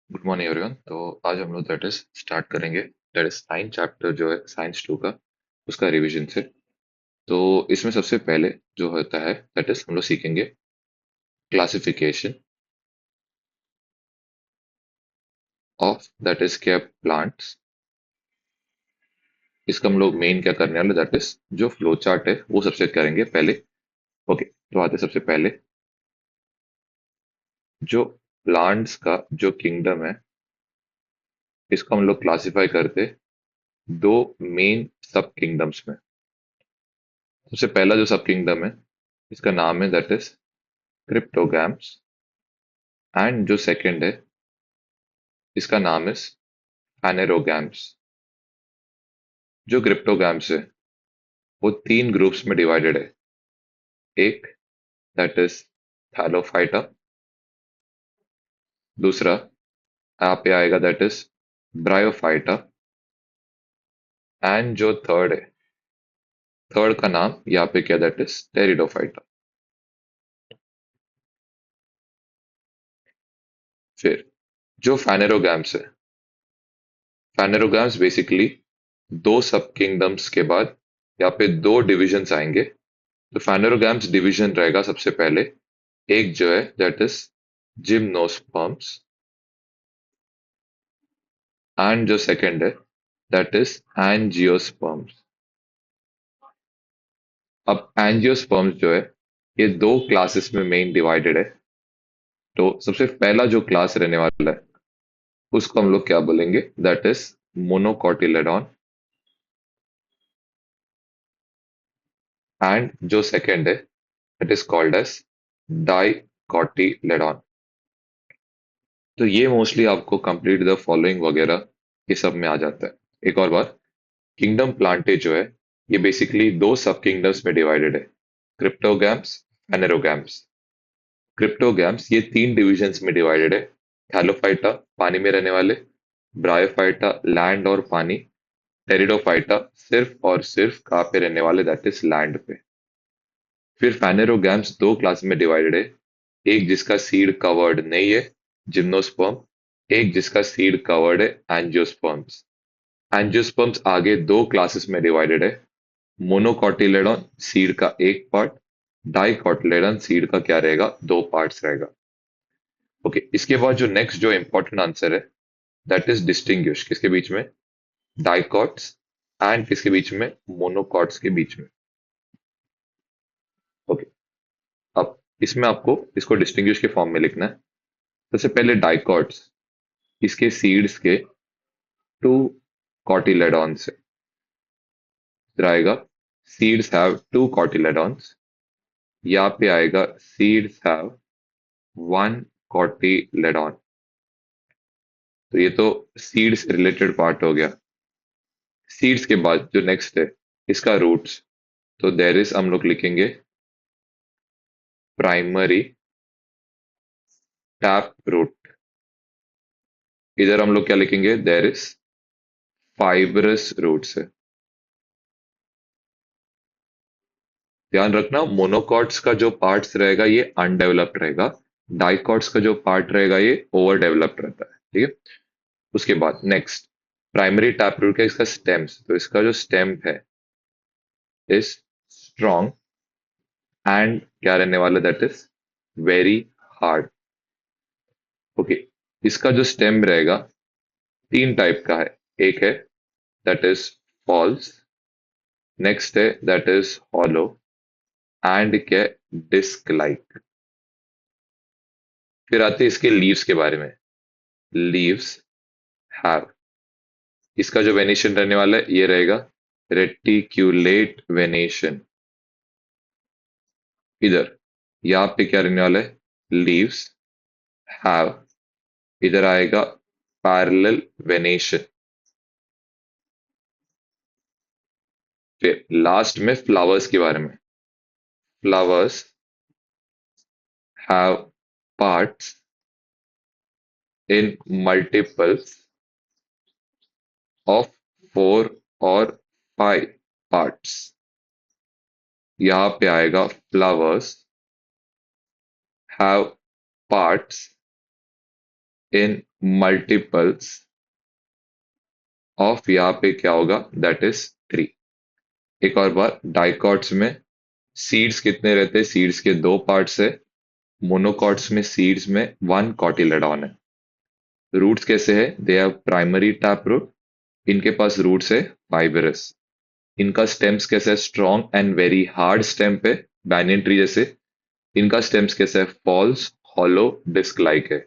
Good morning everyone. तो आज हम लोग दैट इज स्टार्ट करेंगे दैट इज साइंस चैप्टर जो है साइंस 2 का उसका रिवीजन से। तो इसमें सबसे पहले जो होता है दैट इज हम लोग सीखेंगे क्लासिफिकेशन ऑफ दैट इज क्या प्लांट्स। इसका हम लोग मेन क्या करने वाले दैट इज जो फ्लो चार्ट है वो सबसे करेंगे पहले। ओके, तो आते सबसे पहले जो प्लांट्स का जो किंगडम है इसको हम लोग क्लासिफाई करते दो मेन सब किंगडम्स में। सबसे पहला जो सब किंगडम है इसका नाम है दैट इज क्रिप्टोगैम्स। एंड जो सेकंड है इसका नाम है फैनेरोगैम्स। जो क्रिप्टोगैम्स है वो तीन ग्रुप्स में डिवाइडेड है। एक दैट इज थैलोफाइटा, दूसरा यहाँ पे आएगा दैट इज ब्रायोफाइटा, एंड जो थर्ड है थर्ड का नाम यहाँ पे क्या दैट इज टेरिडोफाइटा। फिर जो फैनेरोगैम्स है, फैनेरोगैम्स बेसिकली दो सब किंगडम्स के बाद यहाँ पे दो डिविजन्स आएंगे। तो फैनेरोगैम्स डिवीजन रहेगा सबसे पहले। एक जो है दैट इज जिम्नोस्पर्म्स, एंड जो सेकंड है दैट इज एंजियोस्पर्म्स। अब एंजियोस्पर्म्स जो है ये दो क्लासेस में मेन डिवाइडेड है। तो सबसे पहला जो क्लास रहने वाला है उसको हम लोग क्या बोलेंगे दैट इज मोनोकॉटिलेडॉन, एंड जो सेकंड है दैट इज कॉल्ड एज डाइकॉटिलेडॉन। तो ये मोस्टली आपको कंप्लीट द फॉलोइंग वगैरह ये सब में आ जाता है। एक और बार, किंगडम प्लांटे जो है ये बेसिकली दो सब किंगडम्स में डिवाइडेड है, क्रिप्टोगैम्स, एनेरोगैम्स। क्रिप्टोगैम्स ये तीन डिविजन्स में डिवाइडेड है। थैलोफाइटा पानी में रहने वाले, ब्रायोफाइटा लैंड और पानी, टेरिडोफाइटा सिर्फ और सिर्फ कहाँ पे रहने वाले दैट इज लैंड पे। फिर फैनेरोगैम्स दो क्लास में डिवाइडेड है। एक जिसका सीड कवर्ड नहीं है, जिम्नोस्पर्म। एक जिसका सीड कवर्ड है, एंजियोस्पर्म्स। एंजियोस्पर्म्स आगे दो क्लासेस में डिवाइडेड है, मोनोकॉटिलेडॉन सीड का एक पार्ट, डाइकॉटिलेडॉन सीड का क्या रहेगा दो पार्ट्स रहेगा। ओके, इसके बाद जो नेक्स्ट जो इंपॉर्टेंट आंसर है दैट इज डिस्टिंग्विश किसके बीच में, डाइकॉट्स एंड किसके बीच में, मोनोकॉट्स के बीच में। ओके, अब इसमें आपको इसको डिस्टिंग्विश के फॉर्म में लिखना है। सबसे पहले डाइकॉट्स, इसके सीड्स के टू कॉटिलेडॉन्स है। फिर आएगा सीड्स हैव टू कॉटिलेडॉन्स, यहाँ पे आएगा सीड्स हैव वन कॉटिलेडॉन। तो ये तो सीड से रिलेटेड पार्ट हो गया। सीड्स के बाद जो नेक्स्ट है इसका रूट्स। तो देर इज हम लोग लिखेंगे प्राइमरी टैप रूट। इधर हम लोग क्या लिखेंगे देर इज फाइब्रस रूट्स है। ध्यान रखना मोनोकॉट्स का जो पार्ट्स रहेगा ये अनडेवलप्ड रहेगा, डाइकॉट्स का जो पार्ट रहेगा ये ओवर डेवलप्ड रहता है। ठीक है, उसके बाद नेक्स्ट प्राइमरी टैप रूट का इसका स्टेम्स। तो इसका जो स्टेम है इज स्ट्रॉन्ग एंड क्या रहने वाला that is very hard. Okay, इसका जो स्टेम रहेगा तीन टाइप का है। एक है दैट इज फॉल्स, नेक्स्ट है दैट इज हॉलो, एंड क्या डिस्क लाइक। फिर आते हैं इसके लीव्स के बारे में। लीव्स हैव, इसका जो वेनेशन रहने वाला है ये रहेगा रेटिक्यूलेट वेनेशन। इधर यहाँ पे क्या रहने वाला है, लीव्स हैव, इधर आएगा पैरेलल वेनेशन। फिर लास्ट में फ्लावर्स के बारे में। Flowers have parts in multiples of four और फाइव पार्ट्स। यहाँ पे आएगा flowers have parts in multiples of, यहाँ पे क्या होगा, दैट इज 3। एक और बार, डाइकॉट्स में सीड्स कितने रहते हैं? सीड्स के दो पार्ट्स है। मोनोकॉट्स में सीड्स में वन कॉटिलेडॉन है। रूट्स कैसे है? They have primary tap root, इनके पास रूट्स है फाइबरस। इनका स्टेम्स कैसे है? Strong and very hard stem पे, बैनियन ट्री जैसे। इनका स्टेम्स कैसे है? फॉल्स, हॉलो, डिस्क लाइक है।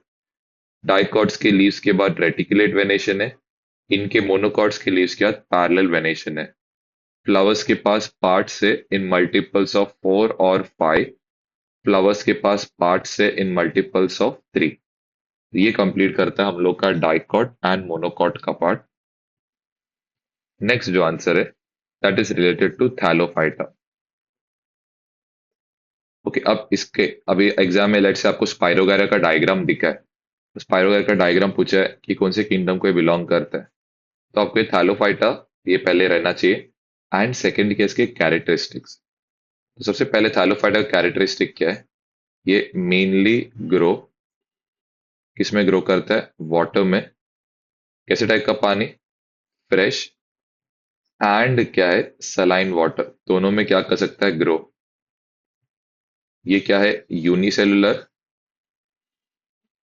डाइकॉट्स के लीव्स के बाद रेटिकुलेट वेनेशन है। इनके मोनोकॉट्स के लीव्स के बाद पैरेलल वेनेशन है। फ्लावर्स के पास पार्ट्स है इन मल्टीपल्स ऑफ 4 और 5। फ्लावर्स के पास पार्ट्स है इन मल्टीपल्स ऑफ 3। ये कंप्लीट करता है हम लोग का डाइकॉट एंड मोनोकॉट का पार्ट। नेक्स्ट जो आंसर है that is related to thallophyta. Okay, अब इसके अभी एग्जाम में लेट से आपको स्पाइरोगैरा का डायग्राम दिखा है। तो स्पाइरोगैरा का डायग्राम पूछा है कि कौन से किंगडम को ये बिलोंग करता है। तो आपको ये थैलोफाइटा ये पहले रहना चाहिए। एंड सेकंड के इसके कैरेक्टरिस्टिक्स। तो सबसे पहले थैलोफाइटा का कैरेक्टरिस्टिक क्या है? ये मेनली ग्रो किसमें ग्रो करता है? वाटर में। कैसे टाइप का पानी? फ्रेश एंड क्या है? सलाइन वाटर, दोनों में क्या कर सकता है? ग्रो। ये क्या है? यूनिसेलुलर।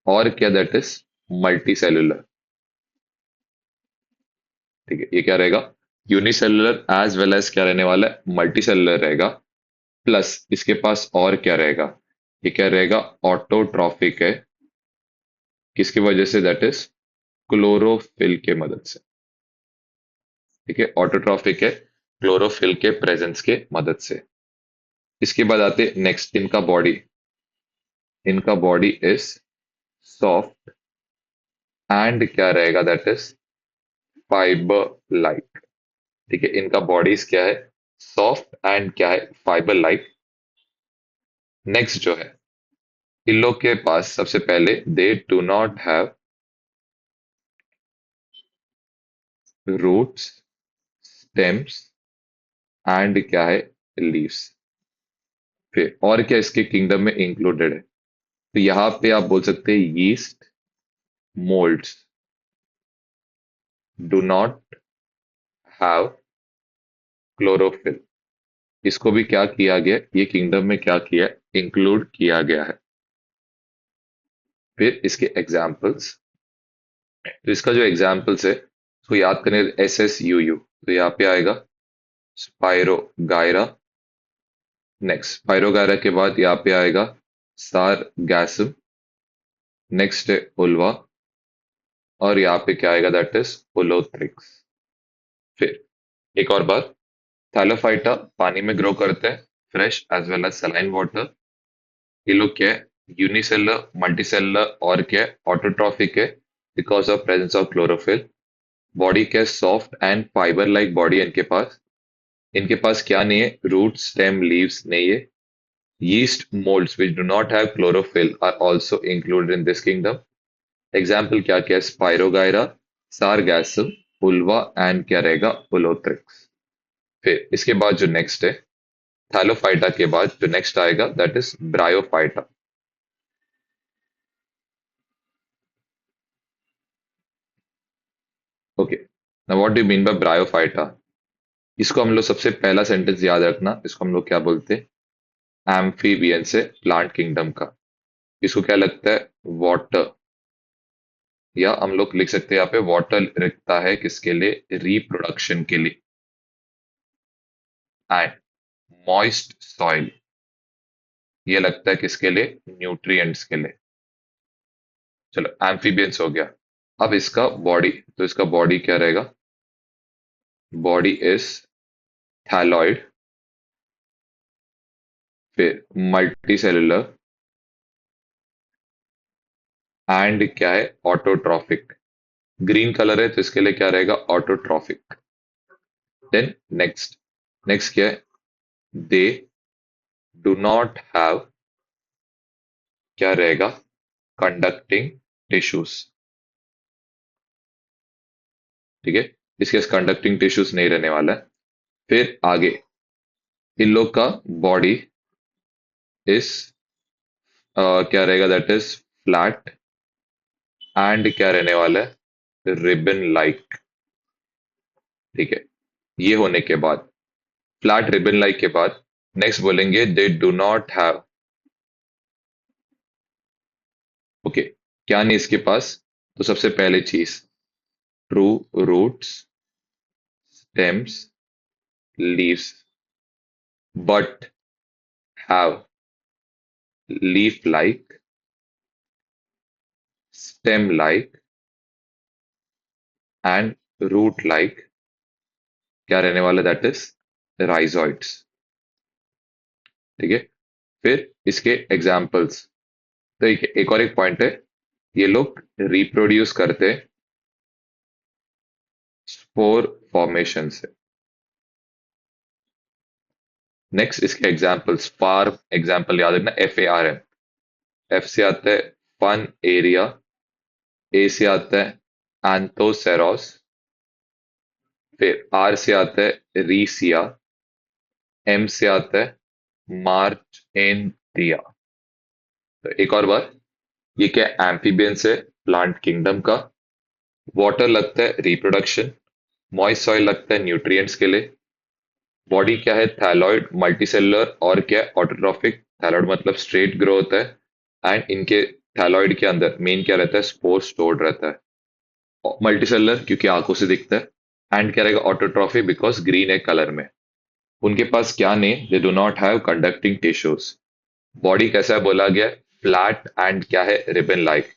और क्या? That is multi cellular. ठीक है, ये क्या रहेगा? यूनिसेलुलर एज वेल एज क्या रहने वाला है? मल्टी सेलुलर रहेगा। प्लस इसके पास और क्या रहेगा? ये क्या रहेगा? ऑटोट्रॉफिक है। किसकी वजह से? दैट इज क्लोरोफिल के मदद से। ठीक है, ऑटोट्रॉफिक है क्लोरोफिल के प्रेजेंस के मदद से। इसके बाद आते नेक्स्ट, इनका बॉडी। इनका बॉडी इज सॉफ्ट एंड क्या रहेगा? That is fibre like. ठीक है, इनका बॉडीज क्या है? सॉफ्ट एंड क्या है? Fibre like. नेक्स्ट जो है, इन लोग के पास सबसे पहले they do not have roots, stems and क्या है? लीव्स। फिर और क्या इसके किंगडम में इंक्लूडेड है? तो यहाँ पे आप बोल सकते हैं yeast, moulds do not have chlorophyll. इसको भी क्या किया गया? ये किंगडम में क्या किया? इंक्लूड किया गया है। फिर इसके एग्जाम्पल्स। तो इसका जो एग्जाम्पल्स है उसको याद करने, SSUU, तो यहाँ पे आएगा स्पाइरो गायरा। नेक्स्ट स्पाइरो गायरा के बाद यहाँ पे आएगा सार गैसम। नेक्स्ट है उल्वा। और यहाँ पे क्या आएगा? That is Ulothrix. फिर एक और बार, थैलोफाइटा पानी में ग्रो करते हैं, fresh as well as saline water. ये लोग क्या है? यूनिसेलुलर, मल्टीसेलुलर और क्या है? ऑटोट्रॉफिक है because of presence of chlorophyll. Body क्या है? Soft and fibre like body है इनके पास। इनके पास क्या नहीं है? रूट, स्टेम, लीव्स नहीं है। Yeast molds which do not have chlorophyll are also included in this kingdom. Example क्या क्या है? स्पाइरोगायरा, सारगैसम, उल्वा एंड क्या रहेगा? उलोथ्रिक्स। फिर इसके बाद जो नेक्स्ट है, थैलोफाइटा के बाद जो नेक्स्ट आएगा that is bryophyta. Okay, now what do you mean by bryophyta? इसको हम लोग सबसे पहला सेंटेंस याद रखना, इसको हम लोग क्या बोलते हैं? एम्फीबियन से प्लांट किंगडम का। इसको क्या लगता है? वाटर। या हम लोग लिख सकते हैं यहाँ पे वाटर रखता है किसके लिए? रिप्रोडक्शन के लिए। एंड मॉइस्ट सॉइल ये लगता है किसके लिए? न्यूट्रिएंट्स के लिए। चलो, एम्फीबियंस हो गया। अब इसका बॉडी, तो इसका बॉडी क्या रहेगा? बॉडी इज थैलॉइड, फिर मल्टी सेलुलर एंड क्या है? ऑटोट्रॉफिक। ग्रीन कलर है तो इसके लिए क्या रहेगा? ऑटोट्रॉफिक। देन नेक्स्ट, नेक्स्ट क्या है? दे डू नॉट हैव क्या रहेगा? Conducting tissues. ठीक है, इसके कंडक्टिंग टिश्यूज नहीं रहने वाला है। फिर आगे, इन लोग का बॉडी इस क्या रहेगा? दैट इज फ्लैट एंड क्या रहने वाला है, रिबन लाइक। ठीक है, ये होने के बाद, फ्लैट रिबन लाइक के बाद नेक्स्ट बोलेंगे they do not have. Okay, क्या नहीं इसके पास, तो सबसे पहले चीज, true roots, stems, leaves, but have leaf like, stem like and root like, क्या रहने वाला, दैट इज राइजोइड्स। ठीक है, फिर इसके एग्जाम्पल्स। तो एक और एक पॉइंट है, ये लोग रिप्रोड्यूस करते स्पोर फॉर्मेशन से। नेक्स्ट इसके एग्जाम्पल्स, फार एग्जाम्पल याद रखना, FARM। एफ से आता है फन एरिया, ए से आता है एंथोसेरोस, फिर आर से आता है रीसिया, एम से आता है मार्च एन दिया। तो एक और बार, ये क्या एम्फीबियंस है प्लांट किंगडम का, वाटर लगता है रिप्रोडक्शन, मॉइस्ट सॉइल लगता है न्यूट्रिएंट्स के लिए, बॉडी क्या है थैलॉइड मल्टीसेलुलर, और क्या ऑटोट्रॉफिक, थैलॉइड मतलब स्ट्रेट ग्रो होता है, एंड इनके थैलॉइड के अंदर मेन क्या रहता है, स्पोर स्टोर्ड रहता है, मल्टीसेलुलर क्योंकि आंखों से दिखता है, एंड क्या रहेगा ऑटोट्रॉफी बिकॉज ग्रीन है कलर में। उनके पास क्या नहीं, दे do not have conducting tissues. Body कैसा है बोला गया, फ्लैट एंड क्या है रिबन लाइक।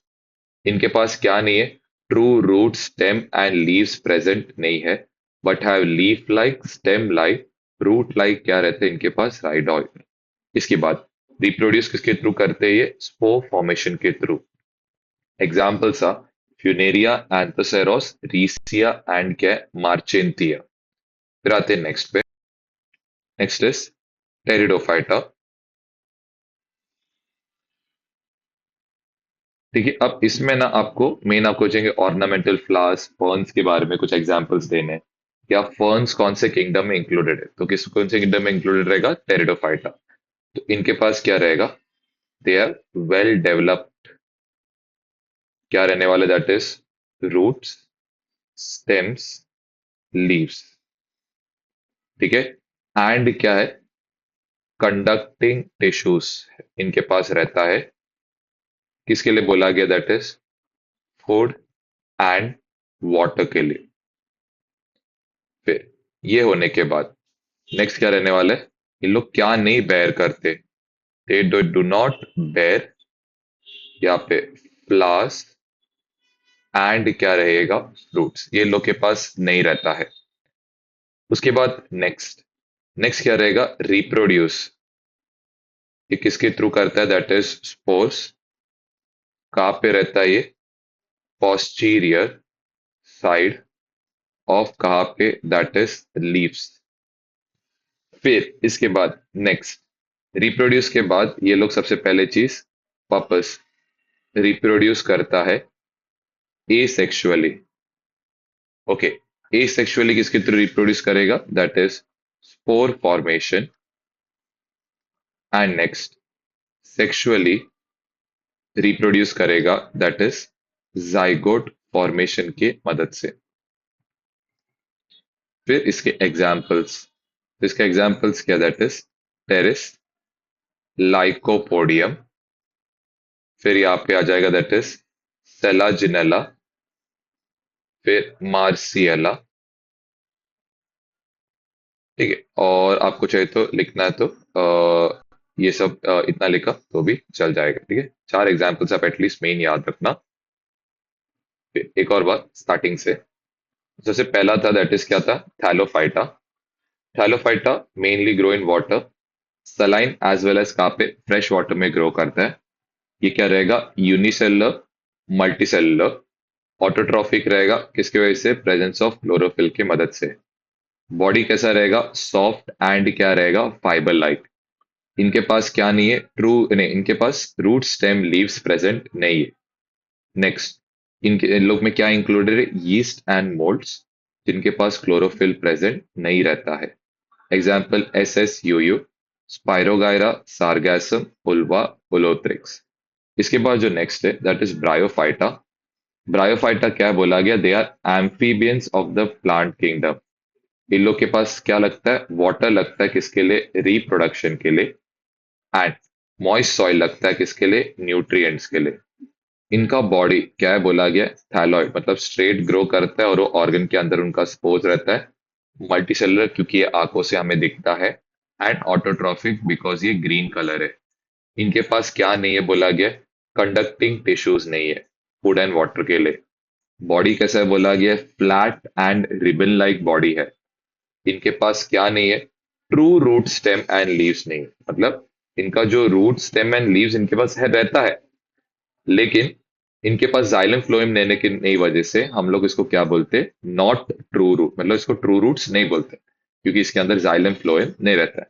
इनके पास क्या नहीं है, true root stem and leaves present नहीं है, but have leaf like, stem like, root like क्या रहते हैं इनके पास, राइडॉइड। इसके बाद रिप्रोड्यूस किसके थ्रू करते हैं, ये स्पोर फॉर्मेशन के through. Examples are Funaria, Anthoceros, Riccia and क्या मार्चेंथिया। फिर आते हैं नेक्स्ट पे, नेक्स्ट इज टेरिडोफाइटा। ठीक है, अब इसमें ना आपको मेन आपको चाहिए ऑर्नामेंटल फ्लावर्स, फर्न्स के बारे में कुछ एग्जांपल्स देने हैं। क्या फर्न्स कौन से किंगडम में इंक्लूडेड है, तो किस कौन से किंगडम में इंक्लूडेड रहेगा, टेरिडोफाइटा। तो इनके पास क्या रहेगा, दे आर वेल डेवलप्ड, क्या रहने वाला, that is roots, stems, leaves. ठीक है, एंड क्या है, कंडक्टिंग टिश्यूज इनके पास रहता है, किसके लिए बोला गया, that is food and water के लिए। फिर ये होने के बाद नेक्स्ट क्या रहने वाला है, ये लोग क्या नहीं बेयर करते, दे डू नॉट बेयर यहाँ पे फ्लावर्स एंड क्या रहेगा, फ्रूट्स, ये लोग के पास नहीं रहता है। उसके बाद नेक्स्ट, नेक्स्ट क्या रहेगा, रिप्रोड्यूस, ये किसके थ्रू करता है, दैट इज स्पोर्स। कहाँ पे रहता है ये, पोस्टीरियर साइड ऑफ कहाँ पे, दैट इज लीव्स। फिर इसके बाद नेक्स्ट, रिप्रोड्यूस के बाद ये लोग सबसे पहले चीज, वापस रिप्रोड्यूस करता है एसेक्सुअली। ओके, एसेक्सुअली किसके थ्रू रिप्रोड्यूस करेगा, that is spore formation, and next sexually reproduce करेगा, दैट इज जाइगोट फॉर्मेशन के मदद से। फिर इसके एग्जाम्पल्स, इसके एग्जाम्पल्स क्या, दैट इज टेरिस, लाइकोपोडियम, फिर यहाँ पे आ जाएगा दैट इज सेलाजिनेला, फिर मार्सियला। ठीक है, और आपको चाहिए तो लिखना है तो ये सब इतना लिखा तो भी चल जाएगा। ठीक है, चार एग्जाम्पल्स आप एटलीस्ट मेन याद रखना। फिर एक और बात स्टार्टिंग से, सबसे पहला था दैट इज क्या था, thallophyta. Thallophyta mainly grow in water, saline as well as कहाँ पे, फ्रेश वाटर में ग्रो करता है। ये क्या रहेगा, यूनिसेलुलर, मल्टीसेलुलर, ऑटोट्रॉफिक रहेगा, किसकी वजह से, प्रेजेंस ऑफ क्लोरोफिल की मदद से। बॉडी कैसा रहेगा, सॉफ्ट एंड क्या रहेगा, फाइबर लाइक। इनके पास क्या नहीं है, ट्रू नहीं, इनके पास रूट स्टेम लीव्स प्रेजेंट नहीं है। नेक्स्ट, इनके इन लोग में क्या इंक्लूडेड है, यीस्ट एंड मोल्ड्स, जिनके पास क्लोरोफिल प्रेजेंट नहीं रहता है। Example SSUU, Spirogyra, Sargassum, Ulva, Ulothrix. इसके बाद जो नेक्स्ट है दैट इज ब्रायोफाइटा। ब्रायोफाइटा क्या बोला गया? They are amphibians of the plant kingdom. इन लोग के पास क्या लगता है? वाटर लगता है किसके लिए? रिप्रोडक्शन के लिए। एंड मॉइस्ट सॉइल लगता है किसके लिए? न्यूट्रिएंट्स के लिए। इनका बॉडी क्या है बोला गया? थैलॉइड, मतलब स्ट्रेट ग्रो करता है और वो ऑर्गन के अंदर उनका स्पोज रहता है। मल्टीसेलुलर क्योंकि ये आंखों से हमें दिखता है। एंड ऑटोट्रॉफिक बिकॉज ये ग्रीन कलर है। इनके पास क्या नहीं है बोला गया? कंडक्टिंग टिश्यूज नहीं है फूड एंड वाटर के लिए। बॉडी कैसा है बोला गया? Flat and ribbon like body है। इनके पास क्या नहीं है? True root stem and leaves नहीं है। मतलब इनका जो रूट स्टेम एंड लीव्स इनके पास है रहता है, लेकिन इनके पास जाइलम फ्लोएम लेने की नहीं वजह से हम लोग इसको क्या बोलते हैं? नॉट ट्रू रूट, मतलब इसको ट्रू रूट्स नहीं बोलते क्योंकि इसके अंदर जाइलम फ्लोएम नहीं रहता है।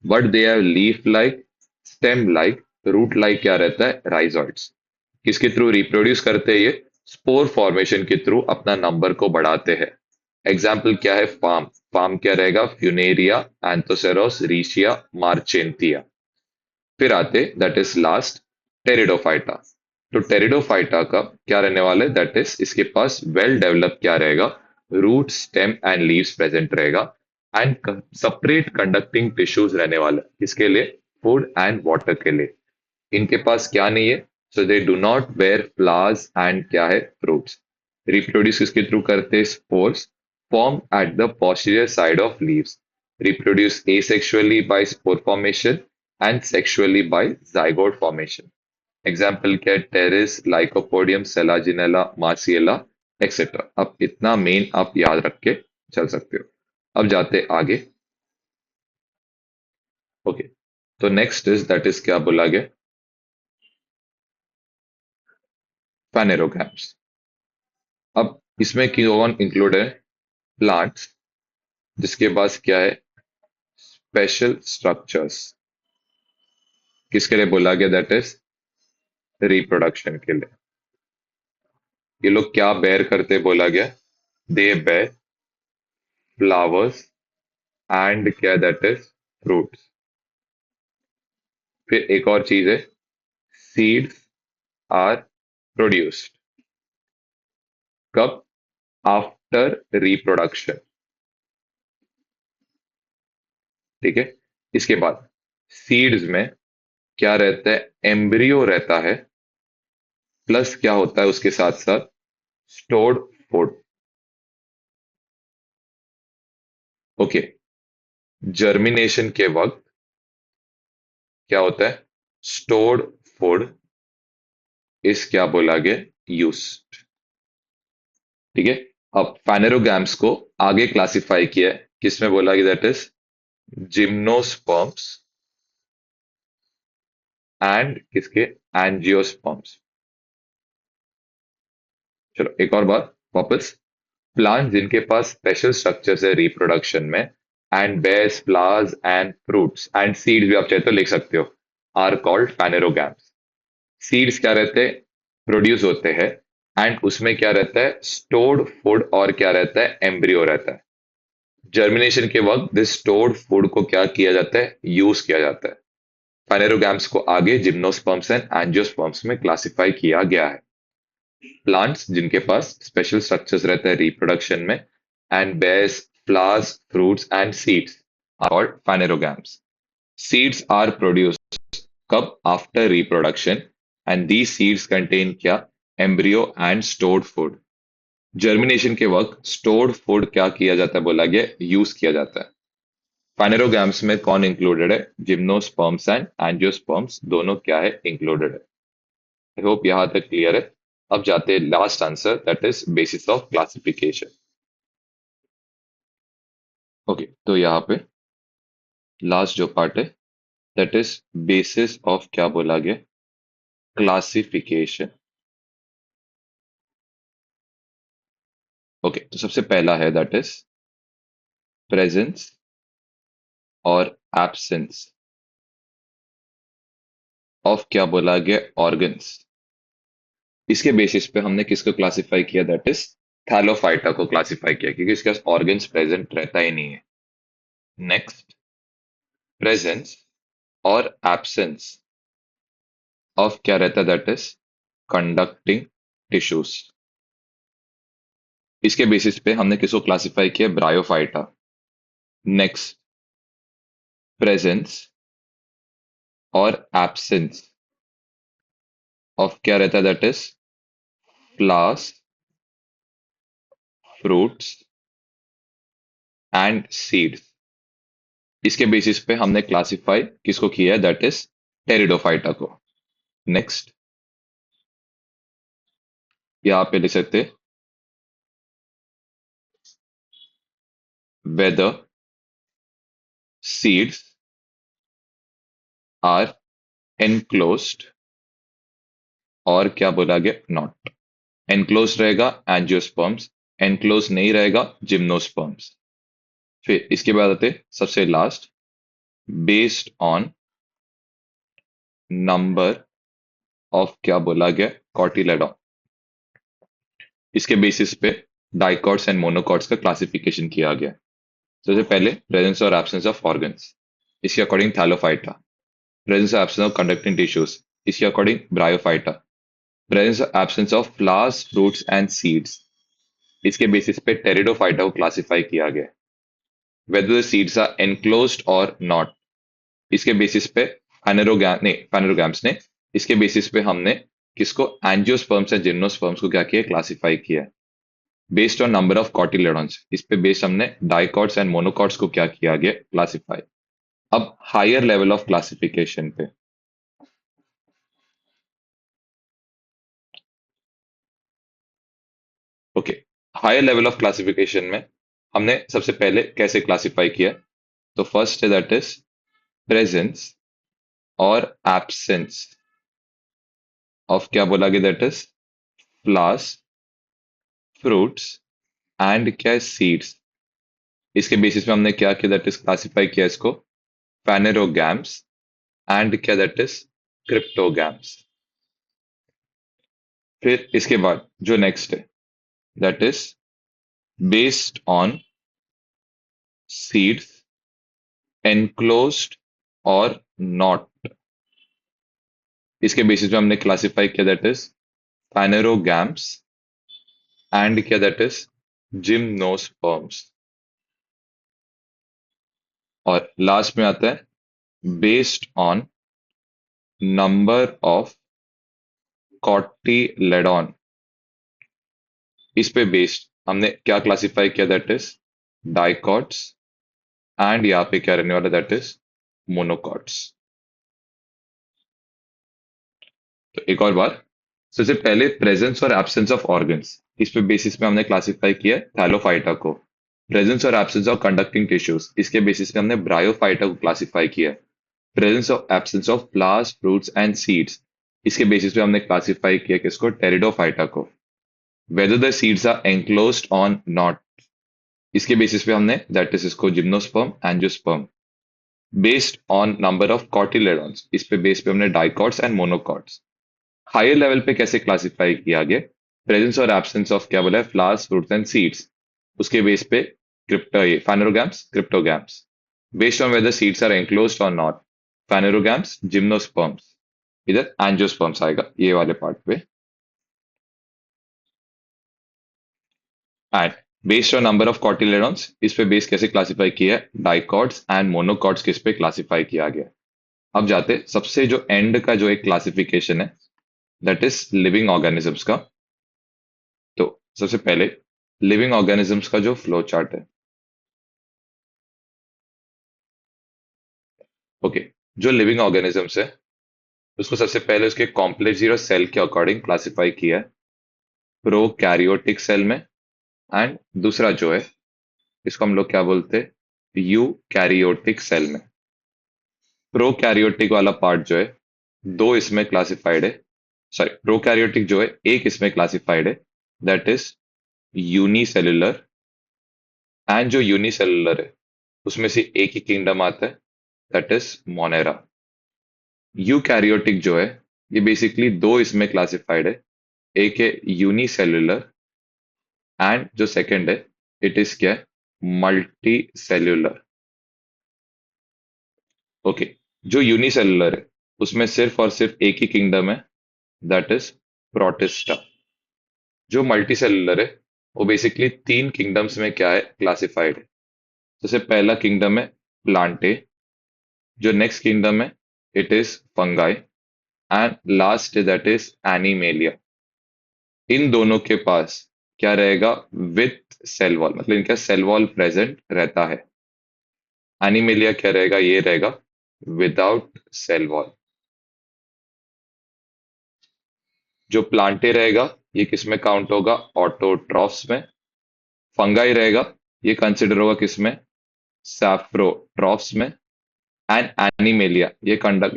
But they are leaf like, stem like, root like क्या रहता है? राइजोइड्स। किसके थ्रू रिप्रोड्यूस करते हैं ये? स्पोर फॉर्मेशन के थ्रू अपना नंबर को बढ़ाते हैं। एग्जाम्पल क्या है? फार्म। फार्म क्या रहेगा? फ्यूनेरिया, एंथोसेरोस, रीशिया, मार्चेंटिया। फिर आते दैट इज लास्ट, टेरिडोफाइटा। तो टेरिडोफाइटा का क्या रहने वाला है? दैट इज इसके पास वेल डेवलप क्या रहेगा? Root, stem and leaves present रहेगा। एंड सेपरेट कंडक्टिंग टिश्यूज रहने वाला है किसके लिए? फूड एंड वाटर के लिए। इनके पास क्या नहीं है? So they do not bear flowers and क्या है? फ्रूट्स। रिप्रोड्यूस किसके थ्रू करते हैं? Spores form at the posterior side of leaves. Reproduce asexually by spore formation and sexually by zygote formation. Example क्या है? Pteris, Lycopodium, Selaginella, Marsilea, etcetera. अब इतना main आप याद रख के चल सकते हो। अब जाते आगे। ओके, तो नेक्स्ट इज दैट इज क्या बोला गया? फानेरोग्राम्स। अब इसमें कौन इंक्लूड है? प्लांट्स जिसके पास क्या है? Special structures. किसके लिए बोला गया? दैट इज रिप्रोडक्शन के लिए। ये लोग क्या बेयर करते बोला गया? दे बेयर फ्लावर्स एंड क्या? That is fruits. फिर एक और चीज है, सीड्स आर प्रोड्यूस्ड। कब? After reproduction. ठीक है। इसके बाद सीड्स में क्या रहता है? एम्ब्रियो रहता है, प्लस क्या होता है उसके साथ साथ? Stored food. ओके। जर्मिनेशन के वक्त क्या होता है? स्टोर्ड फूड इस क्या बोला गया? यूज। ठीक है। अब फानेरोगैम्स को आगे क्लासिफाई किया है किसमें बोला गया? दैट इज जिम्नोस्पर्म्स एंड किसके? एंजियोस्पर्म्स। चलो एक और बार वापस। प्लांट जिनके पास स्पेशल स्ट्रक्चर्स है रिप्रोडक्शन में, and bears flowers and fruits and seeds भी आप चाहे तो लिख सकते हो, आर कॉल्ड फानेरोगैम्स। सीड्स क्या रहते हैं? प्रोड्यूस होते हैं। एंड उसमें क्या रहता है? स्टोर्ड फूड और क्या रहता है? एम्ब्रियो रहता है। जर्मिनेशन के वक्त दिस स्टोर्ड फूड को क्या किया जाता है? यूज किया जाता है। फानेरोगैम्स को आगे जिम्नोस्पर्म्स एंड एंजियोस्पर्म्स में क्लासिफाई किया गया है। प्लांट्स जिनके पास स्पेशल स्ट्रक्चर्स रहते हैं रिप्रोडक्शन में, and bears flowers, fruits and seeds, are called phanerogams. Seeds are produced कब? After reproduction. And these seeds contain क्या? Embryo and stored food. Germination के वक्त स्टोर्ड फूड क्या किया जाता है बोला गया? यूज किया जाता है। फानेरोगैम्स में कौन इंक्लूडेड है? जिम्नोस्पर्म्स एंड एंजियोस्पर्म्स दोनों क्या है? इंक्लूडेड है। आई होप यहां तक क्लियर है। अब जाते हैं last answer, that is basis of classification. Okay, तो यहाँ पे लास्ट जो पार्ट है दैट इज बेसिस ऑफ क्या बोला गया? क्लासिफिकेशन। ओके, तो सबसे पहला है दैट इज प्रेजेंस और एब्सेंस ऑफ क्या बोला गया? ऑर्गन्स। इसके बेसिस पे हमने किसको क्लासिफाई किया? दैट इज थैलोफाइटा को क्लासिफाई किया क्योंकि इसके पास ऑर्गन्स प्रेजेंट रहता ही नहीं है। नेक्स्ट, प्रेजेंस और एब्सेंस ऑफ क्या रहता है? That is conducting tissues. इसके बेसिस पे हमने किसको क्लासिफाई किया, ब्रायोफाइटा। नेक्स्ट, प्रेजेंस और एब्सेंस ऑफ क्या रहता है, that is flowers, fruits and seeds. इसके बेसिस पे हमने क्लासिफाई किसको किया है, दैट इज टेरिडोफाइटा को। नेक्स्ट, यहाँ पे लिख सकते, वेदर सीड्स आर एनक्लोज्ड और क्या बोला गया, नॉट। एनक्लोज रहेगा एंजियोस्पर्म्स, एनक्लोज नहीं रहेगा जिम्नोस्पर्म्स। फिर इसके बाद आते सबसे last, based on number of क्या बोला गया, कॉटिलेडॉन। इसके बेसिस पे डाइकॉट्स एंड मोनोकॉट्स का क्लासिफिकेशन किया गया। सबसे पहले प्रेजेंस और एब्सेंस ऑफ ऑर्गन्स, इसके अकॉर्डिंग थैलोफाइटा। प्रेजेंस और एब्सेंस ऑफ कंडक्टिंग टिश्यूज, इसके अकॉर्डिंग ब्रायोफाइटा। प्रेजेंस और absence of flowers, fruits and seeds, इसके बेसिस पे टेरिडोफाइटा को क्लासिफाई किया गया। Whether the seeds are enclosed और नॉट, इसके बेसिस पे फाइनेरोगैम्स ने, इसके बेसिस पे हमने किसको, एंजियोस्पर्म्स या जिम्नोस्पर्म्स को क्या किया, क्लासिफाई किया। Based on number of cotyledons, इस पे बेस्ड हमने डाइकॉट्स एंड मोनोकॉट्स को क्या किया गया, क्लासिफाई। अब हायर लेवल ऑफ क्लासिफिकेशन पे, okay, higher level of classification में हमने सबसे पहले कैसे क्लासिफाई किया, तो फर्स्ट है दैट इज प्रेजेंस और एब्सेंस ऑफ क्या बोला गया, that is flowers, fruits and क्या सीड्स। इसके बेसिस पे हमने क्या किया, दैट इज क्लासिफाई किया इसको फानेरोगैम्स एंड क्या, दैट इज क्रिप्टोगैम्स। फिर इसके बाद जो नेक्स्ट है, that is based on seeds enclosed और नॉट, इसके बेसिस पे हमने क्लासिफाई किया, दैट इज फानेरोगैम्स एंड क्या, दैट इज जिम्नोस्पर्म्स। और लास्ट में आता है based on number of cotyledon, इस पे बेस्ड हमने क्या क्लासिफाई किया, दैट इज डाइकॉट्स एंड यहाँ पे क्या रहने वाला, दैट इज मोनोकॉट्स। तो एक और बार, सबसे पहले प्रेजेंस और एब्सेंस ऑफ ऑर्गन्स, इस पे बेसिस पे हमने क्लासिफाई किया थैलोफाइटा को। प्रेजेंस और एब्सेंस ऑफ कंडक्टिंग टिश्यूज, इसके बेसिस पे हमने ब्रायोफाइटा को क्लासिफाई किया। Presence of absence of flowers, fruits and seeds, इसके बेसिस पे हमने क्लासिफाई किया किसको, टेरिडोफाइटा को। Whether the seeds are enclosed on not, इसके बेसिस पे हमने दैट इज इसको gymnosperm, angiosperm. Based on number of cotyledons, इस पे बेस पे हमने dicots and monocots. Higher level पे कैसे क्लासिफाई किया गया, प्रेजेंस और एब्सेंस ऑफ क्या बोला है, फ्लावर्स, फ्रूट्स एंड सीड्स, उसके बेस पे phanerogams, cryptogams. Based on whether seeds are enclosed और नॉट, फाइनेरोगैम्स, जिम्नोस्पर्म्स। इधर एंजियोस्पर्म्स आएगा ये वाले पार्ट पे। And based on number of cotyledons, इस पे बेस कैसे क्लासिफाई किया है, डाइकॉट्स एंड मोनोकॉट्स किस पे क्लासिफाई किया गया। अब जाते सबसे जो एंड का जो एक क्लासिफिकेशन है, दैट इज लिविंग ऑर्गेनिजम्स का। तो सबसे पहले लिविंग ऑर्गेनिजम्स का जो फ्लो चार्ट है, ओके, जो लिविंग ऑर्गेनिजम्स है उसको सबसे पहले उसके कॉम्प्लेक्स जीरो सेल के अकॉर्डिंग क्लासिफाई किया है, प्रोकैरियोटिक सेल में। एंड दूसरा जो है, इसको हम लोग क्या बोलते हैं, यूकैरियोटिक सेल में। प्रोकैरियोटिक वाला पार्ट जो है, दो इसमें क्लासिफाइड है, सॉरी, प्रोकैरियोटिक जो है एक इसमें क्लासिफाइड है, दैट इज यूनिसेलुलर। एंड जो यूनिसेलुलर है उसमें से एक ही किंगडम आता है, दैट इज मोनेरा। यूकैरियोटिक जो है, ये बेसिकली दो इसमें क्लासिफाइड है, एक है यूनिसेलुलर एंड जो सेकंड है, इट इज क्या है, मल्टी सेल्यूलर। ओके, जो यूनिसेलुलर है उसमें सिर्फ और सिर्फ एक ही किंगडम है, दैट इज प्रोटिस्टा। जो मल्टी सेल्यूलर है वो बेसिकली तीन किंगडम्स में क्या है क्लासिफाइड है। जैसे पहला किंगडम है प्लांटे, जो नेक्स्ट किंगडम है it is Fungi, and last that is Animalia. इन दोनों के पास क्या रहेगा, विथ सेल वॉल, मतलब इनका सेल वॉल प्रेजेंट रहता है। एनिमेलिया क्या रहेगा, ये रहेगा विदाउट सेल वॉल। जो प्लांटे रहेगा ये किस में काउंट होगा, ऑटोट्रॉफ्स में। फंगाई रहेगा, ये कंसिडर होगा किसमें, सैप्रोट्रॉफ्स में। एंड एनिमेलिया ये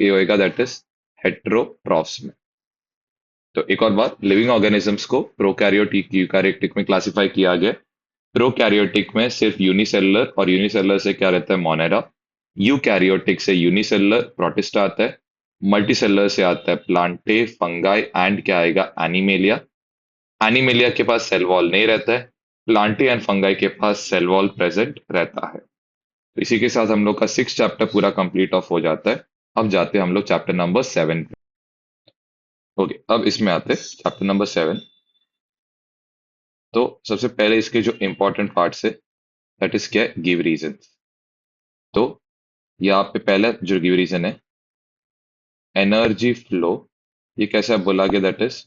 होएगा दैट इज हेट्रोट्रॉफ्स में। तो एक और बार, लिविंग ऑर्गेनिजम्स को प्रोकैरियोटिक यूकैरियोटिक में क्लासिफाई किया गया। प्रोकैरियोटिक में सिर्फ यूनिसेलुलर, और यूनिसेलुलर से क्या रहता है, मोनेरा। यूकैरियोटिक से यूनिसेलुलर प्रोटिस्टा आता है। मल्टीसेलुलर से आता है प्लांटे, फंगाई, एंड क्या आएगा, एनिमेलिया। एनिमेलिया के पास सेल वॉल नहीं रहता है, प्लांटे एंड फंगाई के पास सेल वॉल प्रेजेंट रहता है। तो इसी के साथ हम लोग का 6 चैप्टर पूरा कंप्लीट ऑफ हो जाता है। अब जाते हैं हम लोग चैप्टर नंबर 7 पे। ओके, अब इसमें आते हैं चैप्टर नंबर 7। तो सबसे पहले इसके जो इंपॉर्टेंट पार्ट्स है दैट इज क्या है, गिव रीजन। तो यहाँ पे पहला जो गिव रीजन है, एनर्जी फ्लो, ये कैसा बोला गया, दैट इज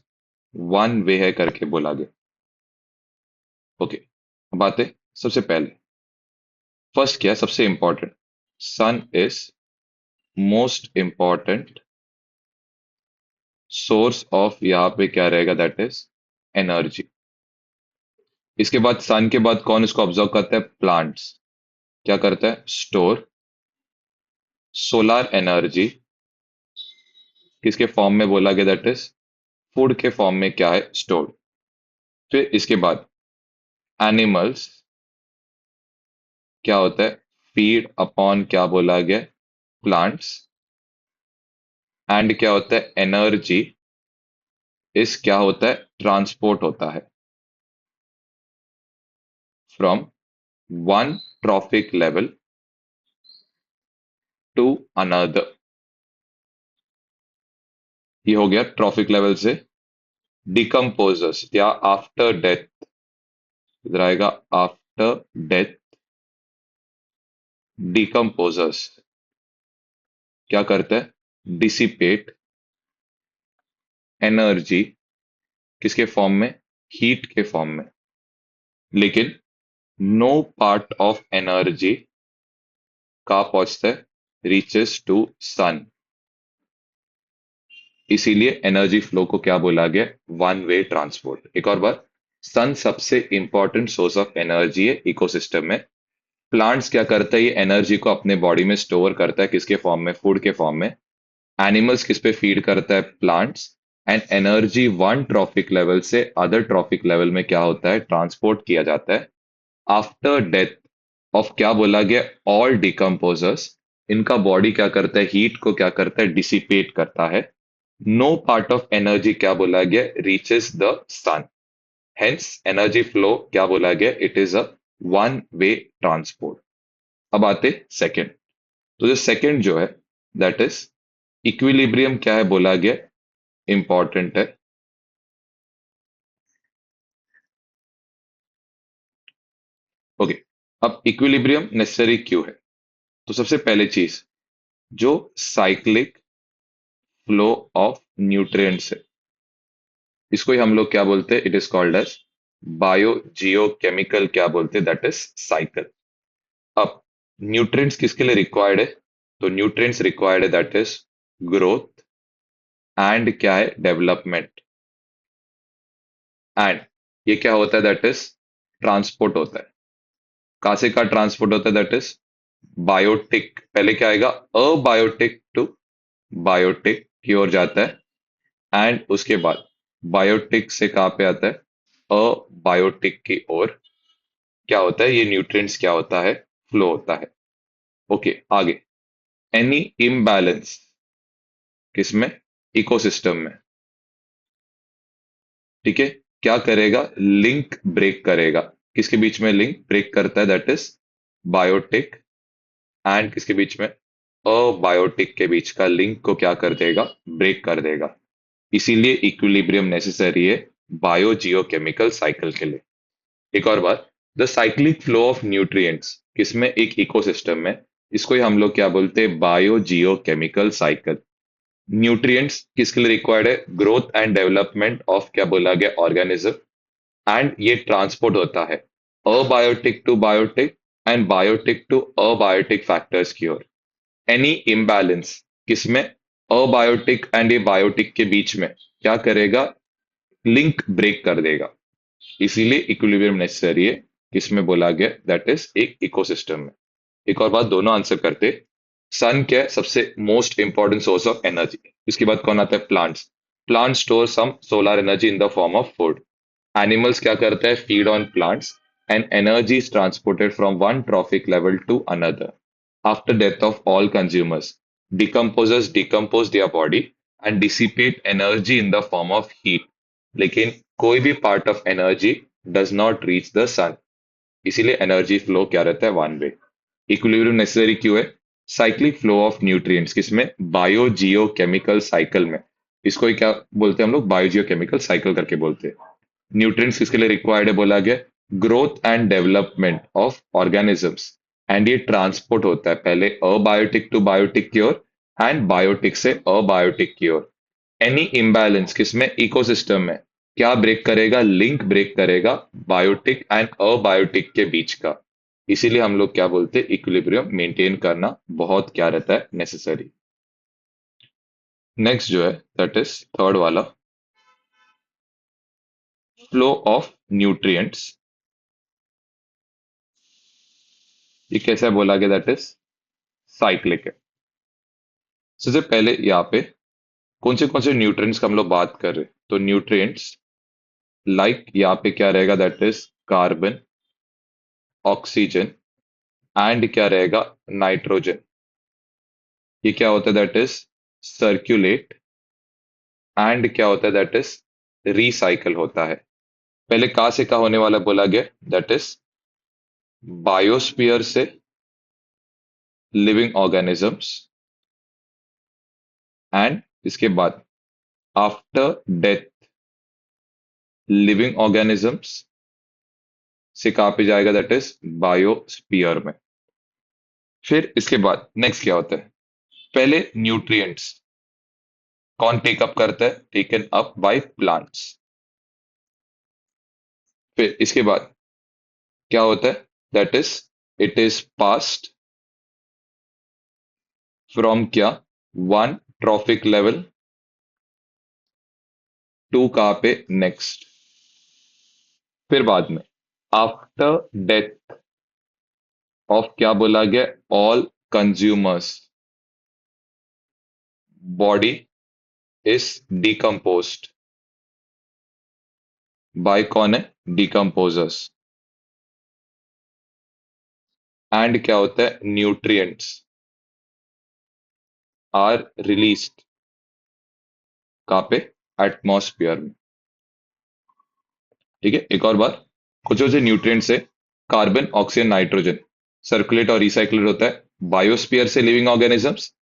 वन वे है करके बोला गया। ओके, अब आते हैं सबसे पहले, फर्स्ट क्या है सबसे important, sun is most important source of, यहाँ पे क्या रहेगा, दैट इज एनर्जी। इसके बाद सन के बाद कौन इसको ऑब्जर्व करता है, प्लांट्स। क्या करता है, स्टोर सोलर एनर्जी, किसके फॉर्म में बोला गया, दैट इज फूड के फॉर्म में क्या है, स्टोर। फिर इसके बाद एनिमल्स क्या होता है, फीड अपॉन क्या बोला गया, प्लांट्स। एंड क्या होता है, एनर्जी इस क्या होता है, ट्रांसपोर्ट होता है from one trophic level to another. ये हो गया ट्रॉफिक लेवल से डिकम्पोजर्स या आफ्टर डेथ, इधर आएगा आफ्टर डेथ डिकम्पोजर्स क्या करता है, डिसिपेट एनर्जी, किसके फॉर्म में, हीट के फॉर्म में। लेकिन नो पार्ट ऑफ एनर्जी कहाँ पहुंचता है, रीचेस टू सन। इसीलिए एनर्जी फ्लो को क्या बोला गया, वन वे ट्रांसपोर्ट। एक और बार, सन सबसे इंपॉर्टेंट सोर्स ऑफ एनर्जी है इकोसिस्टम में। प्लांट्स क्या करता है, ये एनर्जी को अपने बॉडी में स्टोर करता है, किसके फॉर्म में, फूड के फॉर्म में। एनिमल्स किस पे फीड करता है, plants. And energy one trophic level से अदर ट्रॉफिक लेवल में क्या होता है, ट्रांसपोर्ट किया जाता है आफ्टर डेथ ऑफ, क्या बोला गया, ऑल डिकम्पोजर्स। इनका बॉडी क्या करता है, हीट को क्या करता है, डिसिपेट करता है। नो पार्ट ऑफ एनर्जी क्या बोला गया, reaches the sun. Hence energy flow क्या बोला गया, it is a one way transport. अब आते सेकंड। तो जो सेकंड जो है दैट इज इक्विलिब्रियम, क्या है बोला गया, इंपॉर्टेंट है। ओके, अब इक्विलिब्रियम नेसेसरी क्यों है, तो सबसे पहले चीज, जो साइक्लिक फ्लो ऑफ न्यूट्रिएंट्स है, इसको ही हम लोग क्या बोलते हैं, it is called as biogeochemical, क्या बोलते हैं, दैट इज साइकिल। अब न्यूट्रिएंट्स किसके लिए रिक्वायर्ड है, तो न्यूट्रिएंट्स रिक्वायर्ड है दैट इज ग्रोथ एंड क्या है, डेवलपमेंट। एंड ये क्या होता है, दैट इज ट्रांसपोर्ट होता है। कहां से कहा ट्रांसपोर्ट होता है, दैट इज बायोटिक, पहले क्या आएगा, अबायोटिक टू बायोटिक की ओर जाता है। एंड उसके बाद बायोटिक से कहां पे आता है, अबायोटिक की ओर क्या होता है, ये न्यूट्रिएंट्स क्या होता है, फ्लो होता है। ओके, आगे, एनी इम्बैलेंस किसमें, इकोसिस्टम में, ठीक है, क्या करेगा, लिंक ब्रेक करेगा। किसके बीच में लिंक ब्रेक करता है, दैट इज बायोटिक एंड किसके बीच में, अबायोटिक के बीच का लिंक को क्या कर देगा, ब्रेक कर देगा। इसीलिए इक्विलिब्रियम नेसेसरी है बायो जियोकेमिकल साइकिल के लिए। एक और बार, the cyclic flow of nutrients किसमें, एक इकोसिस्टम में, इसको ही हम लोग क्या बोलते हैं, बायो जियो केमिकल साइकिल। न्यूट्रिएंट्स किसके लिए रिक्वायर्ड है, ग्रोथ एंड डेवलपमेंट ऑफ क्या बोला गया, ऑर्गेनिज्म, एंड ये ट्रांसपोर्ट होता है abiotic to biotic and biotic to abiotic factors की ओर। एनी इम्बैलेंस किसमें, अबायोटिक एंड ए बायोटिक के बीच में क्या करेगा, लिंक ब्रेक कर देगा। इसीलिए इक्विलिब्रियम नेसेसरी है, किसमें बोला गया, दैट इज एक इकोसिस्टम में। एक और बात, दोनों आंसर करते। सन क्या है सबसे most important source of energy. इसके बाद कौन आता है, plants. Plant store some solar energy in the form of food. Animals क्या करते हैं, feed on plants and energy is transported from one trophic level to another. After death of all consumers, decomposers decompose their body and dissipate energy in the form of heat, लेकिन कोई भी part of energy does not reach the sun. इसीलिए energy flow क्या रहता है, one way. Equilibrium necessary क्यों है, cyclic flow of nutrients किसमें, बायो जियो केमिकल साइकिल में। इसको ही क्या बोलते हैं हम लोग, बायो जियो केमिकल साइकिल करके बोलते हैं। न्यूट्रिएंट्स किसके लिए रिक्वायर्ड है, बोला गया growth and development of organisms, and ये ट्रांसपोर्ट होता है पहले अबायोटिक टू बायोटिक की ओर एंड बायोटिक से अबायोटिक की ओर। एनी इम्बैलेंस किसमें, इकोसिस्टम में, क्या ब्रेक करेगा, लिंक ब्रेक करेगा बायोटिक एंड अबायोटिक के बीच का। इसीलिए हम लोग क्या बोलते हैं, इक्विलिब्रियम मेंटेन करना बहुत क्या रहता है, नेसेसरी। नेक्स्ट जो है दैट इज थर्ड वाला, फ्लो ऑफ न्यूट्रिएंट्स। ये कैसा बोला गया, दैट इज साइक्लिक है। सबसे पहले यहाँ पे कौन से न्यूट्रिएंट्स का हम लोग बात कर रहे हैं, तो न्यूट्रिएंट्स लाइक यहाँ पे क्या रहेगा, that is carbon, oxygen and क्या रहेगा, नाइट्रोजन। ये क्या होता है, दैट इज सर्क्यूलेट एंड क्या होता है, दैट इज रिसाइकल होता है। पहले कहाँ से कहाँ होने वाला बोला गया, दैट इज बायोस्फीयर से लिविंग ऑर्गेनिजम्स, एंड इसके बाद आफ्टर डेथ लिविंग ऑर्गेनिजम्स से कहाँ पे जाएगा, दैट इज बायोस्फीयर में। फिर इसके बाद नेक्स्ट क्या होता है, पहले न्यूट्रिएंट्स कौन टेकअप करता है, टेकन अप बाय प्लांट्स। फिर इसके बाद क्या होता है, that is it is passed from क्या, वन ट्रॉफिक लेवल टू कहाँ पे, नेक्स्ट। फिर बाद में आफ्टर डेथ ऑफ क्या बोला गया, all consumers, body is decomposed by कौन है, डिकम्पोजर्स, एंड क्या होता है, न्यूट्रिएंट्स आर रिलीज्ड कहाँ पे, एटमॉस्फेयर में। ठीक है, एक और बार, कुछ जो न्यूट्रिएंट्स है, कार्बन, ऑक्सीजन, नाइट्रोजन, सर्कुलेट और रिसाइकलेट होता है बायोस्फीयर से living organisms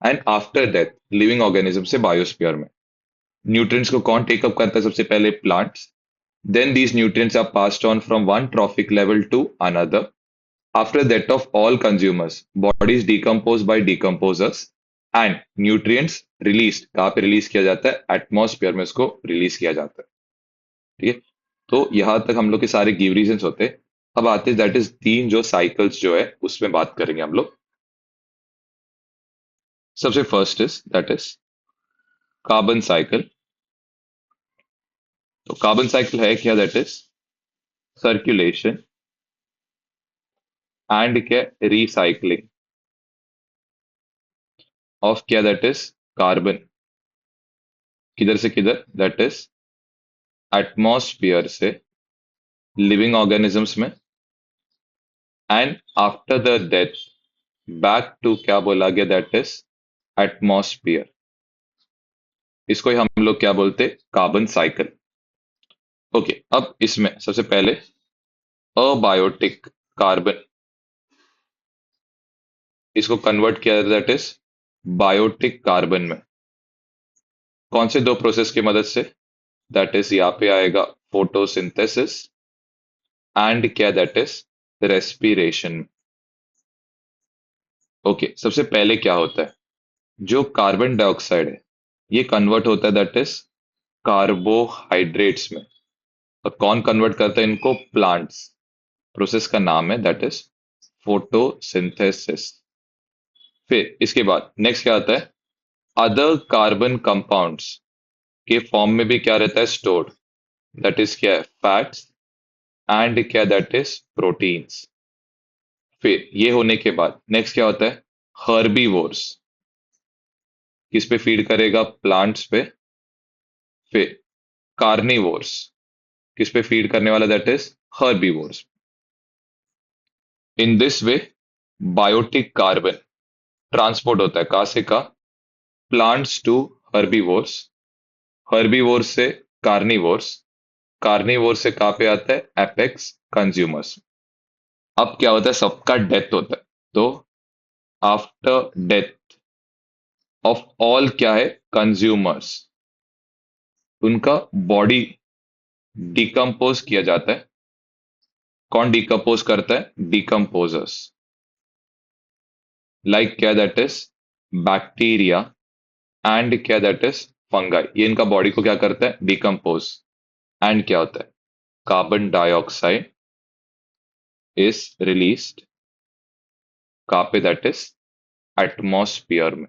and after death living organism से बायोस्फीयर में। न्यूट्रिएंट्स को कौन टेकअप करता है, सबसे पहले plants. Then these nutrients are passed on from one trophic level to another. After that of all consumers, bodies decompose by decomposers and nutrients release, कहाँ पे रिलीज किया जाता है, एटमॉस्फेयर में उसको रिलीज किया जाता है। ठीक है, तो यहां तक हम लोग के सारे गिव रीजंस होते हैं। अब आते हैं दैट इज तीन जो साइकिल्स जो है उसमें बात करेंगे हम लोग। सबसे first is that is carbon cycle. तो कार्बन साइकिल है क्या, दैट इज सर्कुलेशन एंड क्या, रिसाइकलिंग ऑफ क्या, दैट इज कार्बन, किधर से किधर, दैट इज एटमॉस्फेयर से लिविंग ऑर्गेनिजम्स में, and after the death back to क्या बोला गया, दैट इज एटमॉस्फेयर। इसको ही हम लोग क्या बोलते, कार्बन साइकिल। ओके, अब इसमें सबसे पहले अबायोटिक कार्बन, इसको कन्वर्ट किया दैट इज बायोटिक कार्बन में। कौन से दो प्रोसेस की मदद से, दैट इज यहाँ पे आएगा फोटोसिंथेसिस एंड क्या दैट इज रेस्पिरेशन। ओके, सबसे पहले क्या होता है, जो कार्बन डाइऑक्साइड है ये कन्वर्ट होता है दैट इज कार्बोहाइड्रेट्स में। और कौन कन्वर्ट करता है इनको, प्लांट्स। प्रोसेस का नाम है दैट इज फोटोसिंथेसिस। फिर इसके बाद नेक्स्ट क्या आता है, अदर कार्बन कंपाउंड्स के फॉर्म में भी क्या रहता है स्टोर्ड, दैट इज क्या है फैट्स एंड क्या दैट इज प्रोटीन्स। फिर ये होने के बाद नेक्स्ट क्या होता है, हर्बीवोर्स किस पे फीड करेगा, प्लांट्स पे। फिर कार्निवोर्स किस पे फीड करने वाला, that is herbivores. In this way biotic carbon transport होता है कहाँ से कहाँ, प्लांट्स टू हर्बीवोर्स, हर्बीवोर्स से कार्निवोर्स, कार्निवोर से कहाँ पे आता है, एपेक्स कंज्यूमर्स। अब क्या होता है, सबका डेथ होता है। तो आफ्टर डेथ ऑफ ऑल क्या है, कंज्यूमर्स, उनका बॉडी डिकम्पोज किया जाता है। कौन डिकम्पोज करता है, डिकम्पोजर्स, लाइक क्या दैट इज बैक्टीरिया एंड क्या दैट इज फंगाई। ये इनका बॉडी को क्या करता है, डिकम्पोज। एंड क्या होता है, कार्बन डाइऑक्साइड इज रिलीज्ड कहाँ पे, दैट इज एटमॉस्फियर में।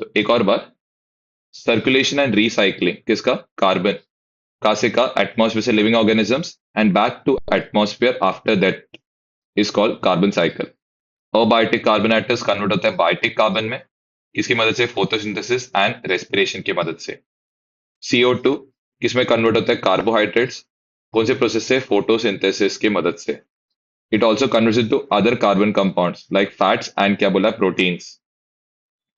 तो एक और बार, सर्कुलेशन एंड रिसाइकलिंग किसका, कार्बन कहाँ से का, एटमॉस्फेयर से living organisms and back to atmosphere after that is called carbon cycle. Abiotic carbon atoms convert होता है बायोटिक कार्बन में, किसकी मदद से, फोटोसिंथेसिस एंड रेस्पिरेशन की मदद से। CO2 किसमें कन्वर्ट होता है, कार्बोहाइड्रेट्स, कौन से प्रोसेस से, फोटोसिंथेसिस की मदद से। It also converts into other carbon compounds like fats and क्या बोला, प्रोटीन्स।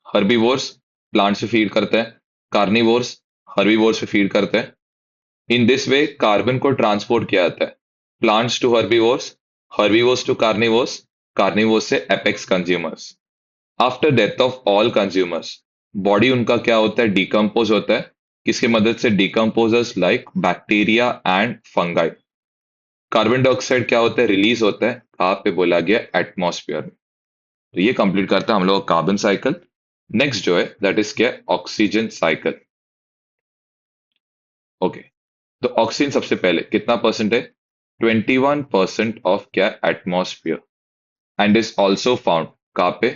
हर्बीवोर्स प्लांट से फीड करते हैं, कार्निवोर्स हर्बीवोर्स पे फीड करते हैं। इन दिस वे कार्बन को ट्रांसपोर्ट किया जाता है, plants to herbivores, herbivores to carnivores, carnivores से apex consumers. After death of all consumers, body उनका क्या होता है, डिकम्पोज होता है, किसकी मदद से, decomposers like bacteria and fungi. Carbon dioxide क्या होता है, रिलीज होता है कहाँ पे, बोला गया एटमॉस्फेयर में। तो ये कंप्लीट करता है हम लोग कार्बन साइकिल। नेक्स्ट जो है दैट इज क्या, ऑक्सीजन साइकिल। ओके, तो ऑक्सीजन सबसे पहले कितना परसेंट है, 21% ऑफ क्या, atmosphere, and is also found कहाँ पे,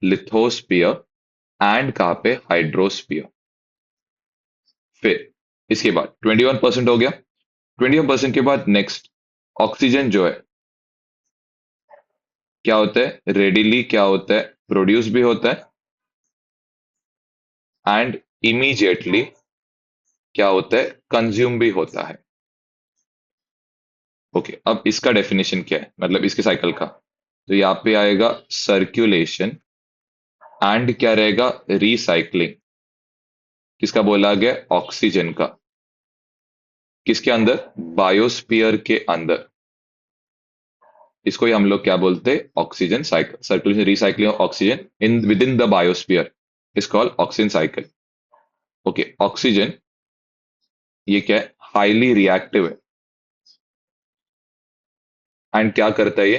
लिथोस्फियर एंड कहाँ पे, हाइड्रोस्फियर। फिर इसके बाद 21% हो गया, 21% के बाद नेक्स्ट ऑक्सीजन जो है क्या होता है, रेडिली क्या होता है, प्रोड्यूस भी होता है एंड इमीडिएटली क्या होता है, कंज्यूम भी होता है। ओके, अब इसका डेफिनेशन क्या है, मतलब इसके साइकिल का। तो यहाँ पे आएगा सर्कुलेशन एंड क्या रहेगा, रिसाइकलिंग। किसका बोला गया, ऑक्सीजन का, किसके अंदर, बायोस्फीयर के अंदर। इसको ही हम लोग क्या बोलते हैं, oxygen cycle, circulation recycling of oxygen in with in the biosphere is called oxygen cycle. Okay, oxygen ये क्या है, हाईली रिएक्टिव है एंड क्या करता है, ये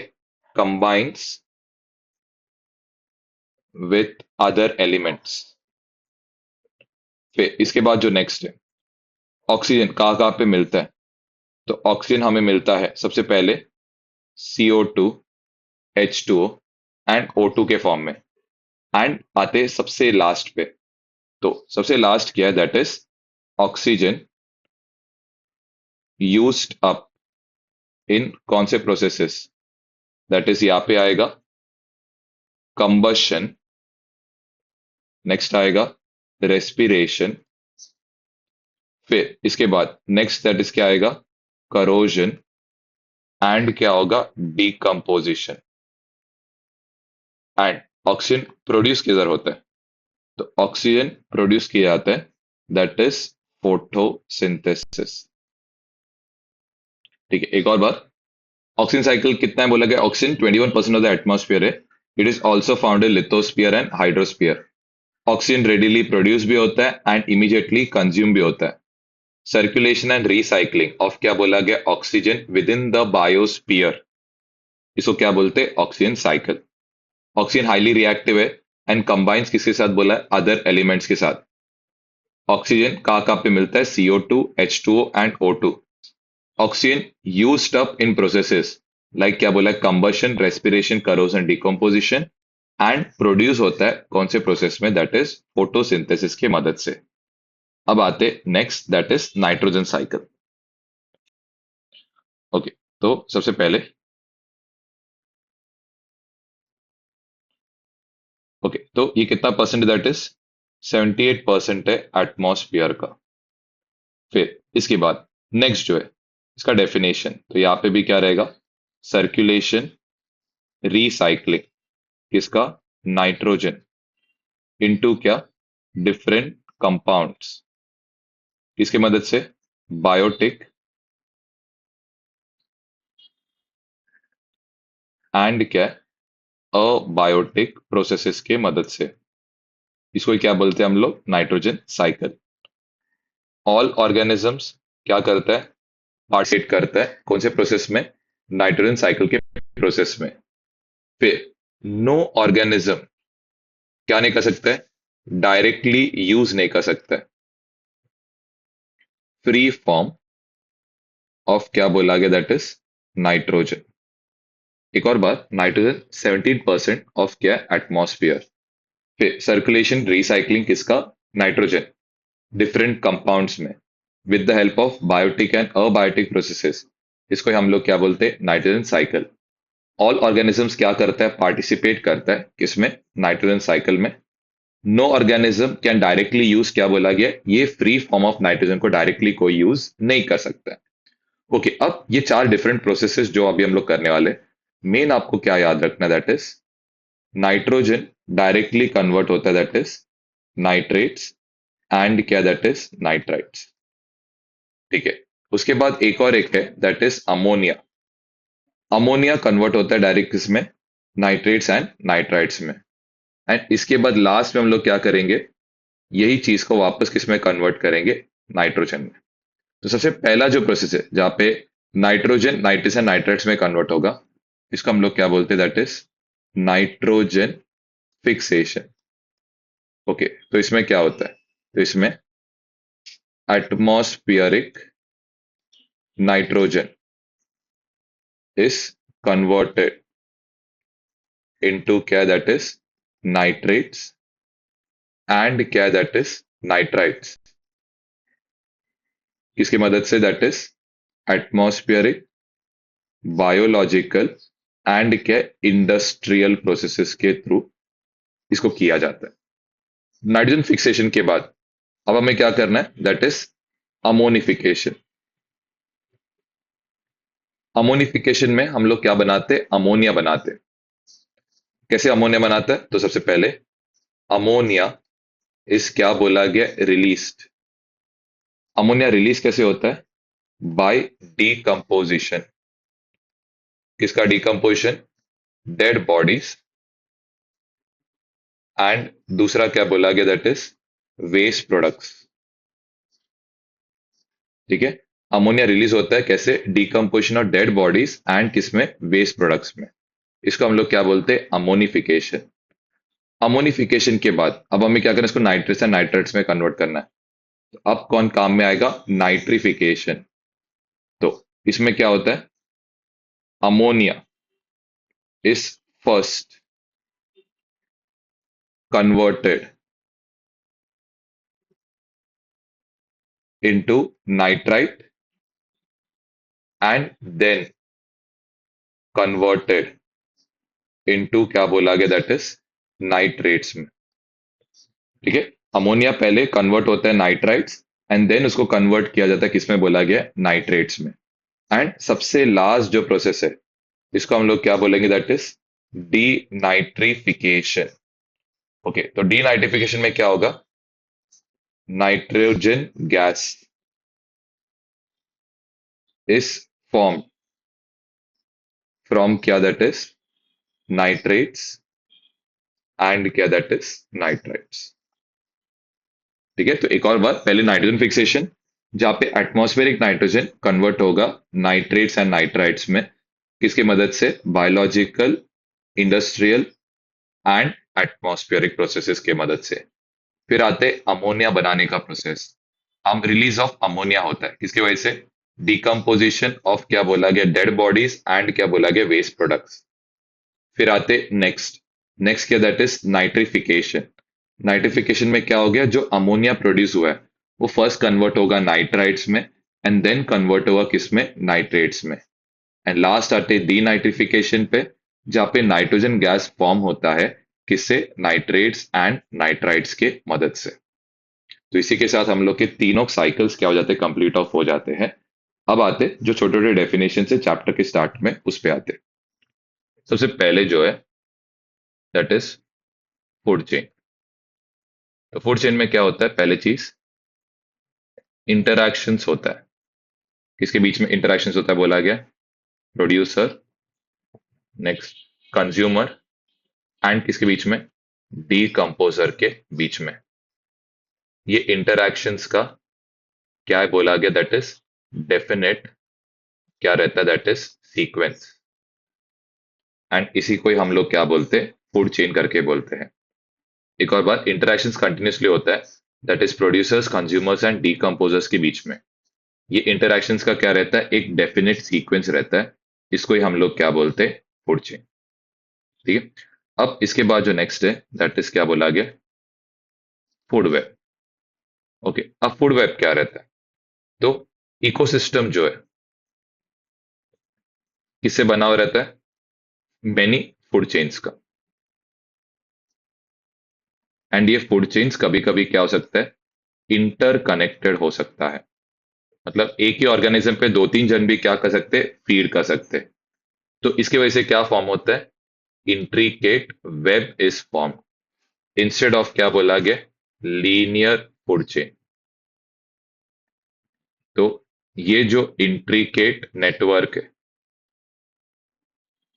कंबाइंस विथ अदर एलिमेंट्स। फिर इसके बाद जो नेक्स्ट है, ऑक्सीजन कहाँ कहाँ पे मिलता है, तो ऑक्सीजन हमें मिलता है सबसे पहले CO2, H2O एंड O2 के फॉर्म में, एंड आते हैं सबसे लास्ट पे। तो सबसे लास्ट क्या है, that is oxygen used up in कौन से प्रोसेसेस, दैट इज यहाँ पे आएगा कंबशन, नेक्स्ट आएगा रेस्पिरेशन। फिर इसके बाद नेक्स्ट दैट इज क्या आएगा, करोजन एंड क्या होगा, डिकम्पोजिशन। एंड ऑक्सीजन प्रोड्यूस किधर होता है, तो ऑक्सीजन प्रोड्यूस किया जाता है दैट इज फोटोसिंथेसिस। ठीक है, एक और बार, ऑक्सीजन साइकिल कितना है बोला गया, ऑक्सीजन 21% ऑफ द एटमॉस्फेयर है। It is also found in lithosphere and hydrosphere. Oxygen readily produce भी होता है एंड इमीडिएटली कंज्यूम भी होता है। सर्कुलेशन एंड रिसाइकलिंग ऑफ क्या बोला गया oxygen with in the biosphere, इसको क्या बोलते हैं oxygen cycle. Oxygen highly reactive है एंड कंबाइंस किसके साथ बोला है अदर एलिमेंट्स के साथ। ऑक्सीजन कहाँ कहाँ पे मिलता है CO2 H2O and O2। Oxygen used up in processes like क्या बोला है combustion respiration corrosion decomposition and produce होता है कौन से प्रोसेस में दैट इज फोटोसिंथेसिस की मदद से। अब आते next that is nitrogen cycle. Okay, तो सबसे पहले ओके तो ये कितना परसेंट दैट इज 78% है एटमॉस्फेयर का। फिर इसके बाद नेक्स्ट जो है इसका डेफिनेशन, तो यहाँ पे भी क्या रहेगा सर्कुलेशन रिसाइक्लिंग किसका नाइट्रोजन इनटू क्या डिफरेंट कंपाउंड्स किसकी मदद से बायोटिक एंड क्या अबायोटिक प्रोसेसेस के मदद से। इसको क्या बोलते हैं हम लोग नाइट्रोजन साइकिल। ऑल ऑर्गेनिजम्स क्या करता है पार्टिसिपेट करता है कौन से प्रोसेस में नाइट्रोजन साइकिल के प्रोसेस में। फिर नो ऑर्गेनिज्म क्या नहीं कर सकता है डायरेक्टली यूज नहीं कर सकता है फ्री फॉर्म ऑफ क्या बोला गया दैट इज नाइट्रोजन। एक और बात नाइट्रोजन 17% ऑफ क्या एटमॉस्फेयर। फिर सर्कुलेशन रिसाइकलिंग किसका नाइट्रोजन डिफरेंट कंपाउंड्स में with the help of biotic and abiotic processes, इसको हम लोग क्या बोलते हैं नाइट्रोजन साइकिल। ऑल ऑर्गेनिजम्स क्या करता है पार्टिसिपेट करता है किसमें नाइट्रोजन साइकिल में। No organism can directly use क्या बोला गया ये फ्री फॉर्म ऑफ नाइट्रोजन को डायरेक्टली कोई यूज नहीं कर सकता है। ओके, अब ये चार डिफरेंट प्रोसेसेस जो अभी हम लोग करने वाले, मेन आपको क्या याद रखना that is nitrogen directly convert होता है दैट इज नाइट्रेट्स एंड क्या दैट इज नाइट्राइट्स। ठीक है, उसके बाद एक और एक है that is ammonia. Ammonia convert होता है डायरेक्ट किसमें नाइट्रेट्स एंड नाइट्राइट्स में। एंड इसके बाद लास्ट में हम लोग क्या करेंगे यही चीज को वापस किस में कन्वर्ट करेंगे नाइट्रोजन में। तो सबसे पहला जो प्रोसेस है जहाँ पे नाइट्रोजन नाइट्रस एंड नाइट्राइट्स में कन्वर्ट होगा इसको हम लोग क्या बोलते हैं that is nitrogen fixation. Okay, तो इसमें क्या होता है तो इसमें atmospheric nitrogen is converted into क्या दैट इज नाइट्रेट्स एंड क्या दैट इज नाइट्राइट्स किसकी मदद say that is atmospheric biological and क्या इंडस्ट्रियल प्रोसेसेस के थ्रू इसको किया जाता है। नाइट्रोजन फिक्सेशन के बाद अब हमें क्या करना है दैट इज अमोनिफिकेशन। अमोनिफिकेशन में हम लोग क्या बनाते हैं अमोनिया बनाते हैं। कैसे अमोनिया बनाता है तो सबसे पहले अमोनिया इस क्या बोला गया रिलीज्ड। अमोनिया रिलीज कैसे होता है बाय डीकम्पोजिशन। किसका डीकम्पोजिशन डेड बॉडीज एंड दूसरा क्या बोला गया दैट इज वेस्ट प्रोडक्ट्स। ठीक है, अमोनिया रिलीज होता है कैसे decomposition of dead bodies and किसमें वेस्ट प्रोडक्ट्स में। इसको हम लोग क्या बोलते हैं अमोनिफिकेशन। अमोनिफिकेशन के बाद अब हमें क्या करना है इसको नाइट्रेट्स एंड नाइट्राइट्स में कन्वर्ट करना है। तो अब कौन काम में आएगा नाइट्रिफिकेशन। तो इसमें क्या होता है ammonia is first converted into nitrite and then converted into क्या बोला गया दैट इज नाइट्रेट्स में। ठीक है, अमोनिया पहले कन्वर्ट होता है नाइट्राइट्स एंड देन उसको कन्वर्ट किया जाता है किसमें बोला गया नाइट्रेट्स में। एंड सबसे लास्ट जो प्रोसेस है इसको हम लोग क्या बोलेंगे that is D nitrification. Okay, तो डी नाइट्रिफिकेशन में क्या होगा nitrogen gas is form from क्या दैट इज नाइट्रेट्स एंड क्या दैट इज नाइट्राइट्स। ठीक है, तो एक और बार पहले नाइट्रोजन फिक्सेशन जहाँ पे एटमॉस्फेरिक नाइट्रोजन कन्वर्ट होगा नाइट्रेट्स एंड नाइट्राइट्स में, किसकी मदद से? Biological, industrial and atmospheric processes के मदद से। फिर आते अमोनिया बनाने का प्रोसेस। हम रिलीज ऑफ अमोनिया होता है किसकी वजह से? डिकम्पोजिशन ऑफ क्या बोला गया? डेड बॉडीज एंड क्या बोला गया? Waste products. फिर आते नेक्स्ट, नेक्स्ट क्या? That is nitrification. नाइट्रिफिकेशन में क्या हो गया? जो अमोनिया प्रोड्यूस हुआ है वो फर्स्ट कन्वर्ट होगा नाइट्राइट्स में एंड देन कन्वर्ट होगा किस में? नाइट्रेट्स में। एंड लास्ट आते डीनाइट्रिफिकेशन पे, जहाँ पे नाइट्रोजन गैस फॉर्म होता है किससे? नाइट्रेट्स एंड नाइट्राइट्स के मदद से। तो इसी के साथ हम लोग के तीनों साइकिल्स क्या हो जाते हैं? कंप्लीट ऑफ हो जाते हैं। अब आते जो छोटे छोटे डेफिनेशन से चैप्टर के स्टार्ट में उस पे आते। सबसे पहले जो है दैट इज फूड चेन। तो फूड चेन में क्या होता है? पहले चीज इंटरैक्शंस होता है। किसके बीच में इंटरैक्शंस होता है बोला गया? प्रोड्यूसर, नेक्स्ट कंज्यूमर एंड किसके बीच में? डीकंपोजर के बीच में। ये इंटरैक्शंस का क्या है बोला गया? दैट इज डेफिनेट क्या रहता है? That is sequence. एंड इसी को ही हम लोग क्या बोलते हैं? फूड चेन करके बोलते हैं। एक और बात, इंटरैक्शंस कंटिन्यूसली होता है that is producers, consumers and decomposers के बीच में। ये इंटरैक्शंस का क्या रहता है? एक डेफिनेट सीक्वेंस रहता है। इसको ही हम लोग क्या बोलते हैं? Food chain. ठीक है। अब इसके बाद जो नेक्स्ट है दैट इज क्या बोला गया? Food web. ओके, अब फूड वेब क्या रहता है? तो इकोसिस्टम जो है किससे बना हुआ रहता है? मेनी फूड चेन्स का। एंड ये फूड चेन्स कभी कभी क्या हो सकता है? इंटरकनेक्टेड हो सकता है। मतलब एक ही ऑर्गेनिज्म पे दो तीन जन भी क्या कर सकते? फीड कर सकते। तो इसकी वजह से क्या फॉर्म होता है? Intricate web is form instead of क्या बोला गया? Linear food chain. तो ये जो इंट्रिकेट नेटवर्क है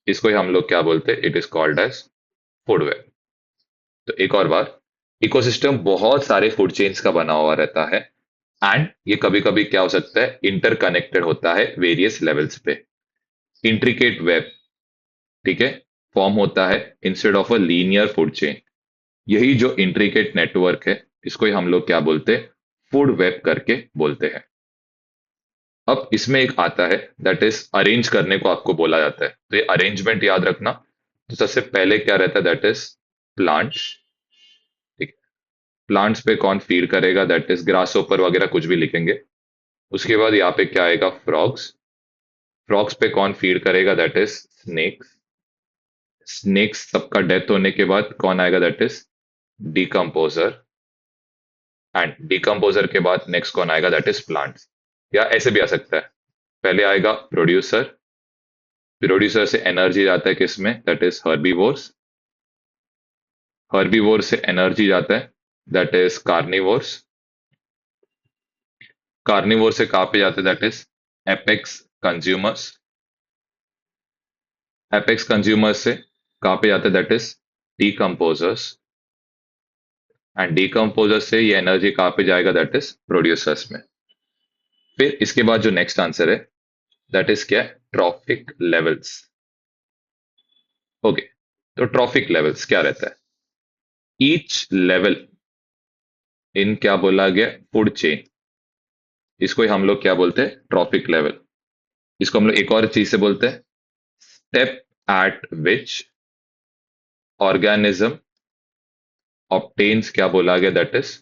इसको ही हम लोग क्या बोलते हैं? It is called as food web. तो एक और बार, इकोसिस्टम बहुत सारे फूड चेन्स का बना हुआ रहता है एंड ये कभी कभी क्या हो सकता है? इंटरकनेक्टेड होता है वेरियस लेवल्स पे। इंट्रिकेट वेब, ठीक है, फॉर्म होता है instead of a linear food chain. यही जो इंट्रिकेट नेटवर्क है इसको ही हम लोग क्या बोलते हैं? फूड वेब करके बोलते हैं। अब इसमें एक आता है दैट इज अरेंज करने को आपको बोला जाता है, तो ये अरेंजमेंट याद रखना। तो सबसे पहले क्या रहता है? That is plants. ठीक, प्लांट्स पे कौन फीड करेगा? दैट इज ग्रास ओपर वगैरह कुछ भी लिखेंगे। उसके बाद यहाँ पे क्या आएगा? फ्रॉग्स। फ्रॉग्स पे कौन फीड करेगा? That is snakes. स्नेक्स सबका डेथ होने के बाद कौन आएगा? That is decomposer. And decomposer के बाद नेक्स्ट कौन आएगा? That is plants. या ऐसे भी आ सकता है, पहले आएगा प्रोड्यूसर, प्रोड्यूसर से एनर्जी जाता है किसमें? That is herbivores. हर्बीवोर से एनर्जी जाता है दैट इज कार्निवोर्स। कार्निवोर से कहाँ पे जाते हैं? That is apex consumers. Apex consumers से कहाँ पे जाते हैं? That is decomposers. And decomposer से ये एनर्जी कहाँ पे जाएगा? दैट इज प्रोड्यूसर्स में। फिर इसके बाद जो नेक्स्ट आंसर है दैट इज क्या? Trophic levels. ओके, तो ट्रॉफिक लेवल्स क्या रहता है? ईच लेवल इन क्या बोला गया? Food chain. इसको ही हम लोग क्या बोलते हैं? Traffic level. इसको हम लोग एक और चीज से बोलते हैं, step at which organism obtains क्या बोला गया? That is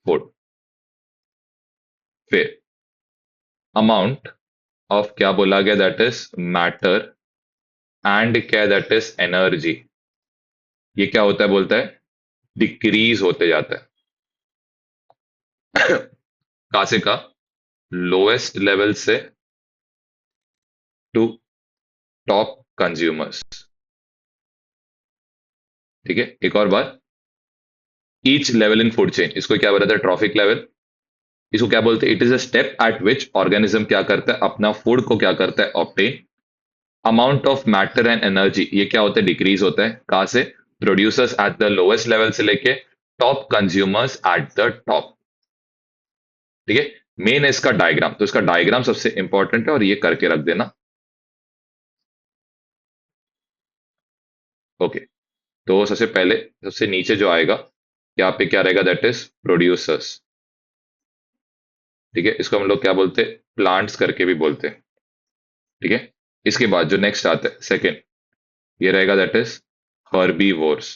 food. फिर अमाउंट ऑफ क्या बोला गया? दैट इज मैटर एंड क्या? That is energy. ये क्या होता है बोलता है? डिक्रीज होते जाता है। कहां से का? लोएस्ट लेवल से टू टॉप कंज्यूमर्स। ठीक है, एक और बार, each level in food chain, इसको क्या बोला था? Trophic level. इसको क्या बोलते हैं? It is a step at which organism क्या करता है? अपना फूड को क्या करता है? Obtain. Amount of matter and energy ये क्या होता है? डिक्रीज होता है। कहां से? Producers at the lowest level से लेके top consumers at the top. ठीक है, मेन है इसका डायग्राम, तो इसका डायग्राम सबसे इंपॉर्टेंट है और ये करके रख देना। ओके, तो सबसे पहले सबसे नीचे जो आएगा यहाँ पे क्या रहेगा, दैट इज प्रोड्यूसर्स। ठीक है, इसको हम लोग क्या बोलते हैं, प्लांट्स करके भी बोलते हैं। ठीक है, इसके बाद जो नेक्स्ट आता है सेकंड, ये रहेगा दैट इज हर्बीवोर्स।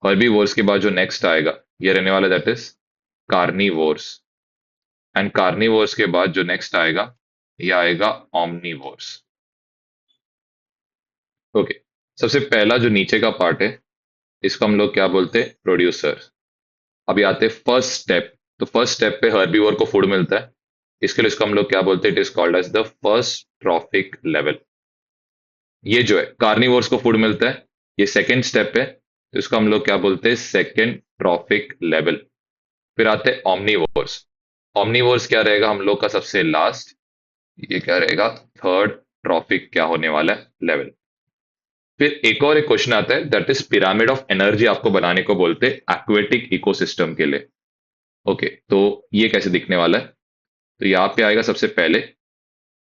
हर्बीवोर्स के बाद जो नेक्स्ट आएगा ये रहने वाला that is carnivores. And carnivores के बाद जो नेक्स्ट आएगा ये आएगा ऑमनीवोर्स। ओके, सबसे पहला जो नीचे का पार्ट है इसको हम लोग क्या बोलते हैं, प्रोड्यूसर। अभी आते हैं फर्स्ट स्टेप। तो फर्स्ट स्टेप पे हर्बीवोर को फूड मिलता है, इसके लिए इसको हम लोग क्या बोलते हैं, it is called as the first trophic level. ये जो है कार्निवोर्स को फूड मिलता है, ये सेकेंड स्टेप है, तो इसको हम लोग क्या बोलते हैं, सेकेंड ट्रॉफिक लेवल। फिर आते हैं ऑमनीवोर्स। ऑमनीवोर्स क्या रहेगा हम लोग का सबसे लास्ट, ये क्या रहेगा, थर्ड ट्रॉफिक क्या होने वाला है, लेवल। फिर एक क्वेश्चन आता है that is pyramid of energy, आपको बनाने को बोलते हैं एक्वेटिक इकोसिस्टम के लिए। ओके, तो ये कैसे दिखने वाला है, तो यहाँ पे आएगा सबसे पहले,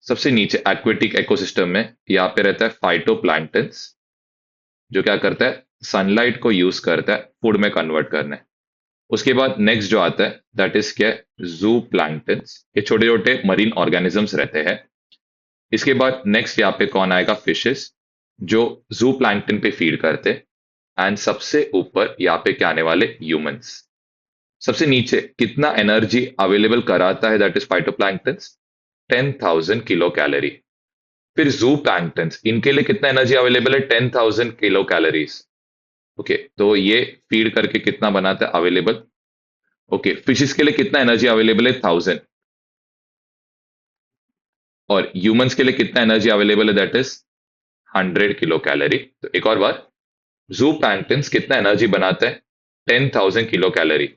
सबसे नीचे एक्वेटिक इकोसिस्टम में यहाँ पे रहता है फाइटोप्लैंक्टन्स, जो क्या करता है, सनलाइट को यूज करता है फूड में कन्वर्ट करने। उसके बाद नेक्स्ट जो आता है दैट इज क्या, जू प्लैंक्टन्स, ये छोटे छोटे मरीन ऑर्गेनिजम्स रहते हैं। इसके बाद नेक्स्ट यहाँ पे कौन आएगा, फिशेस, जो जू प्लैंक्टन पे फीड करते। एंड सबसे ऊपर यहाँ पे क्या आने वाले, ह्यूमंस। सबसे नीचे कितना एनर्जी अवेलेबल कराता है, that is phytoplanktons, 10,000 kilo calorie. फिर जू प्लैंक्टन्स, इनके लिए कितना एनर्जी अवेलेबल है, 10,000 किलो कैलोरीज। ओके, तो ये फीड करके कितना बनाता है अवेलेबल। ओके, फिशेस के लिए कितना एनर्जी अवेलेबल है, 1,000। और ह्यूमंस के लिए कितना एनर्जी अवेलेबल है, दैट इज 100 किलो कैलोरी। तो एक और बार, जू प्लैंक्टन्स कितना एनर्जी बनाता है, 10,000 किलो कैलोरी।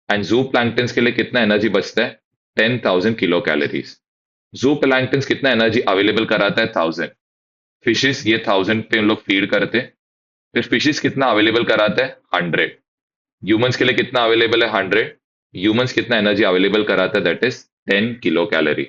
एंड जू प्लैंक्टन्स के लिए कितना एनर्जी बचता है, 10,000 किलो कैलोरीज। जू प्लैंक्टन्स कितना एनर्जी अवेलेबल कराता है, 1,000। फिशेस ये 1,000 पे उन लोग फीड करते हैं। फिर फिशेस कितना अवेलेबल कराता है, 100। ह्यूमंस के लिए कितना अवेलेबल है, 100। ह्यूमंस कितना एनर्जी अवेलेबल कराता है, दैट इज 10 किलो कैलोरी।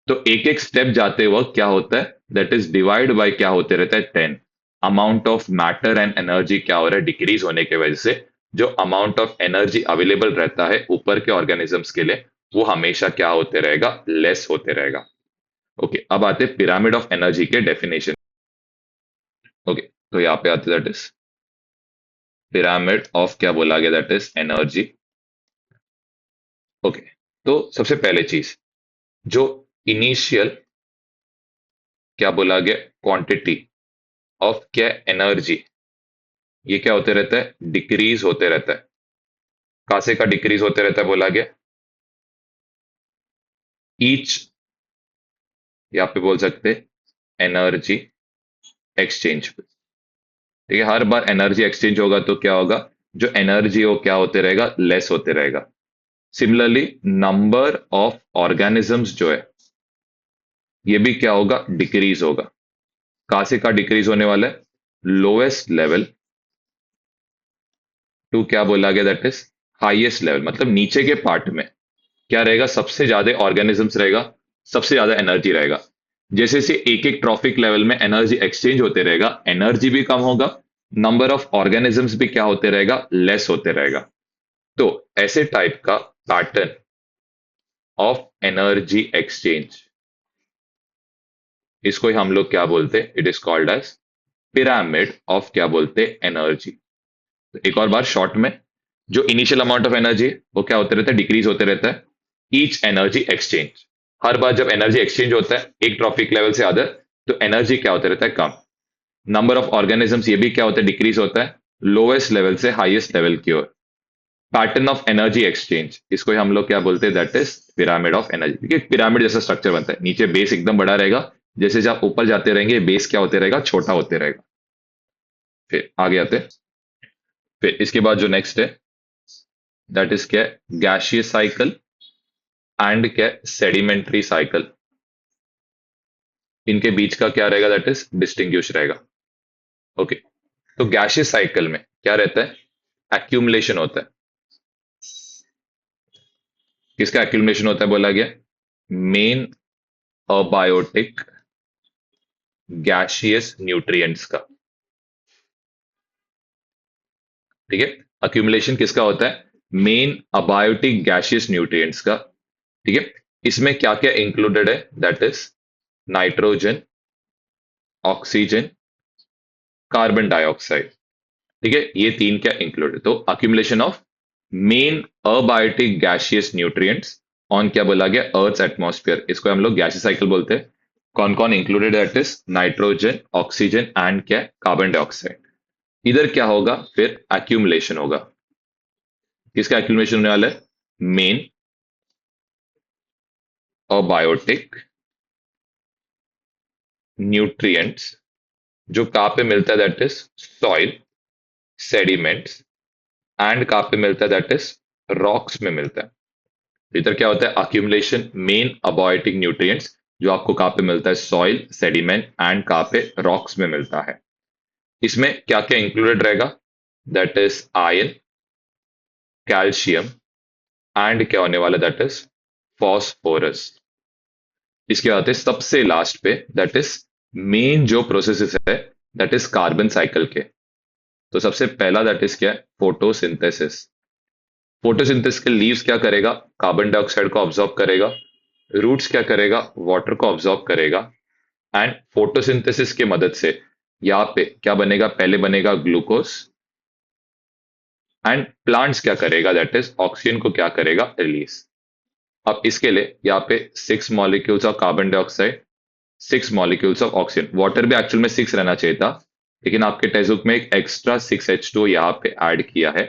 तो एक एक स्टेप जाते वक्त क्या होता है, दैट इज डिवाइड बाय क्या होते रहता है, 10। Amount of matter and energy क्या हो रहा है, डिक्रीज होने की वजह से जो अमाउंट ऑफ एनर्जी अवेलेबल रहता है ऊपर के ऑर्गेनिजम्स के लिए, वो हमेशा क्या होते रहेगा, लेस होते रहेगा। ओके, अब आते हैं पिरामिड ऑफ एनर्जी के डेफिनेशन। ओके, तो यहाँ पे आते दैट इज पिरामिड ऑफ क्या बोला गया, दैट इज एनर्जी। ओके, तो सबसे पहले चीज, जो इनिशियल क्या बोला गया, क्वांटिटी ऑफ क्या, एनर्जी, ये क्या होते रहता है, डिक्रीज होते रहता है। कासे का डिक्रीज होते रहता है बोला गया, ईच, यहाँ पे बोल सकते एनर्जी एक्सचेंज। ठीक है, हर बार एनर्जी एक्सचेंज होगा तो क्या होगा, जो एनर्जी हो क्या होते रहेगा, लेस होते रहेगा। सिमिलरली नंबर ऑफ ऑर्गेनिजम्स जो है ये भी क्या होगा, डिक्रीज होगा। कहां से का डिक्रीज होने वाला है, लोएस्ट लेवल टू क्या बोला गया, दैट इज हाईएस्ट लेवल। मतलब नीचे के पार्ट में क्या रहेगा, सबसे ज्यादा ऑर्गेनिजम्स रहेगा, सबसे ज्यादा एनर्जी रहेगा। जैसे जैसे एक एक ट्रॉफिक लेवल में एनर्जी एक्सचेंज होते रहेगा, एनर्जी भी कम होगा, नंबर ऑफ ऑर्गेनिजम्स भी क्या होते रहेगा, लेस होते रहेगा। तो ऐसे टाइप का पैटर्न ऑफ एनर्जी एक्सचेंज, इसको ही हम लोग क्या बोलते हैं, it is called age pyramid of क्या बोलते हैं, एनर्जी। तो एक और बार शॉर्ट में, जो इनिशियल अमाउंट ऑफ एनर्जी है वो क्या होते रहता है, डिक्रीज होते रहता है, ईच एनर्जी एक्सचेंज। हर बार जब एनर्जी एक्सचेंज होता है एक ट्रॉफिक लेवल से अदर, तो एनर्जी क्या होता रहता है, कम। नंबर ऑफ ऑर्गेनिजम्स ये भी क्या होता है, डिक्रीज होता है, लोएस्ट लेवल से हाईएस्ट लेवल की ओर। पैटर्न ऑफ एनर्जी एक्सचेंज, इसको ही हम लोग क्या बोलते हैं, that is pyramid of energy. क्योंकि पिरामिड जैसा स्ट्रक्चर बनता है, नीचे बेस एकदम बड़ा रहेगा, जैसे जब ऊपर जाते रहेंगे बेस क्या होते रहेगा, छोटा होते रहेगा। फिर आगे आते हैं, फिर इसके बाद जो नेक्स्ट है दैट इज क्या, गैशियस साइकिल एंड क्या, सेडिमेंट्री साइकिल। इनके बीच का क्या रहेगा, दैट इज डिस्टिंग्विश रहेगा। ओके, तो गैशियस साइकिल में क्या रहता है, एक्यूमुलेशन होता है। किसका एक्यूमुलेशन होता है बोला गया? मेन अबायोटिक गैशियस न्यूट्रिएंट्स का। ठीक है, अक्यूमुलेशन किसका होता है? मेन अबायोटिक गैशियस न्यूट्रिएंट्स का। ठीक है, इसमें क्या क्या इंक्लूडेड है? That is nitrogen, oxygen, carbon dioxide. ठीक है, ये तीन क्या इंक्लूडेड, तो accumulation of main abiotic gaseous nutrients on क्या बोला गया? अर्थ एटमॉस्फेयर, इसको हम लोग गैसीय साइकिल बोलते हैं। कौन कौन included? That is nitrogen, oxygen and क्या? Carbon dioxide. इधर क्या होगा फिर? एक्यूमुलेशन होगा। किसका एक्यूमुलेशन होने वाला है? मेन अबायोटिक न्यूट्रिएंट्स, जो कहाँ पे मिलता है? That is soil, sediments and कहाँ पे मिलता है? दैट इज रॉक्स में मिलता है। तो इधर क्या होता है? अक्यूमुलेशन मेन अबायोटिक न्यूट्रिएंट्स, जो आपको कहाँ पे मिलता है? सॉइल, सेडिमेंट एंड कहाँ पे? रॉक्स में मिलता है। इसमें क्या क्या इंक्लूडेड रहेगा? That is iron, calcium and क्या होने वाला? That is phosphorus. इसके बाद है सबसे लास्ट पे, दैट इज मेन जो प्रोसेसेस है, दैट इज कार्बन साइकिल के। तो सबसे पहला दैट इज क्या है? फोटोसिंथेसिस। फोटोसिंथेसिस के लीव्स क्या करेगा? कार्बन डाइऑक्साइड को ऑब्जॉर्ब करेगा। रूट्स क्या करेगा? वाटर को ऑब्जॉर्ब करेगा। एंड फोटोसिंथेसिस के मदद से यहाँ पे क्या बनेगा? पहले बनेगा ग्लूकोज। एंड प्लांट्स क्या करेगा? दैट इज ऑक्सीजन को क्या करेगा? रिलीज। अब इसके लिए यहाँ पे 6 molecules of carbon dioxide, 6 molecules of oxygen. Water भी एक्चुअल में 6 रहना चाहिए था, लेकिन आपके टेक्स्ट बुक में एक एक्स्ट्रा 6H2 यहाँ पे ऐड किया है।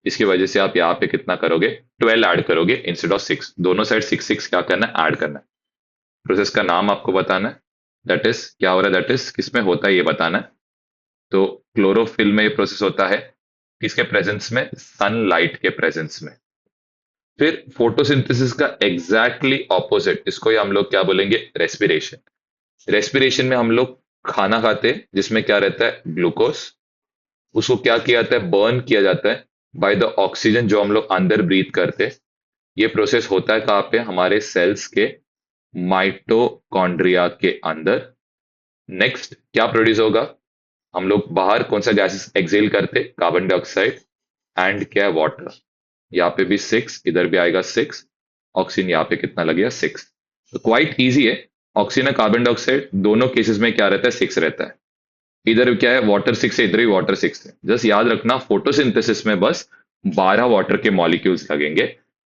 इसकी वजह से आप यहाँ पे कितना करोगे? 12 ऐड करोगे इंस्टेड ऑफ 6। दोनों साइड 6 6 क्या करना है? ऐड करना है। प्रोसेस का नाम आपको बताना है। दैट इज क्या हो रहा है? दैट इज किसमें होता है ये बताना है। तो क्लोरोफिल में ये प्रोसेस होता है, किसके प्रेजेंस में? सनलाइट के प्रेजेंस में। फिर फोटोसिंथेसिस का एग्जैक्टली ऑपोजिट, इसको ही हम लोग क्या बोलेंगे? रेस्पिरेशन। रेस्पिरेशन में हम लोग खाना खाते हैं, जिसमें क्या रहता है? ग्लूकोज। उसको क्या किया जाता है? बर्न किया जाता है बाय द ऑक्सीजन जो हम लोग अंदर ब्रीथ करते हैं। ये प्रोसेस होता है कहाँ पे? हमारे सेल्स के माइटोकॉन्ड्रिया के अंदर। नेक्स्ट क्या प्रोड्यूस होगा? हम लोग बाहर कौन सा गैसेस एक्सेल करते? कार्बन डाइऑक्साइड एंड क्या? वाटर। यहाँ पे भी 6, इधर भी आएगा 6। ऑक्सीजन यहाँ पे कितना लगेगा? 6। तो क्वाइट इजी है। ऑक्सीजन और कार्बन डाइऑक्साइड दोनों केसेस में क्या रहता है? 6 रहता है। इधर क्या है? वाटर 6 है, इधर भी वाटर 6 है। जस्ट याद रखना फोटोसिंथेसिस में बस 12 वाटर के मॉलिक्यूल्स लगेंगे,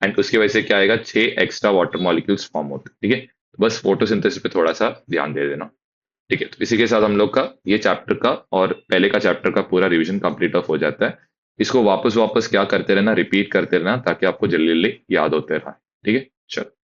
एंड उसकी वजह से क्या आएगा? 6 एक्स्ट्रा वाटर मॉलिक्यूल्स फॉर्म होते हैं। ठीक है, तो बस फोटोसिंथेसिस पे थोड़ा सा ध्यान दे देना। ठीक है, तो इसी के साथ हम लोग का ये चैप्टर का और पहले का चैप्टर का पूरा रिवीजन कंप्लीट ऑफ हो जाता है। इसको वापस वापस क्या करते रहना? रिपीट करते रहना, ताकि आपको जल्दी जल्दी याद होते रहा। ठीक है, चलो।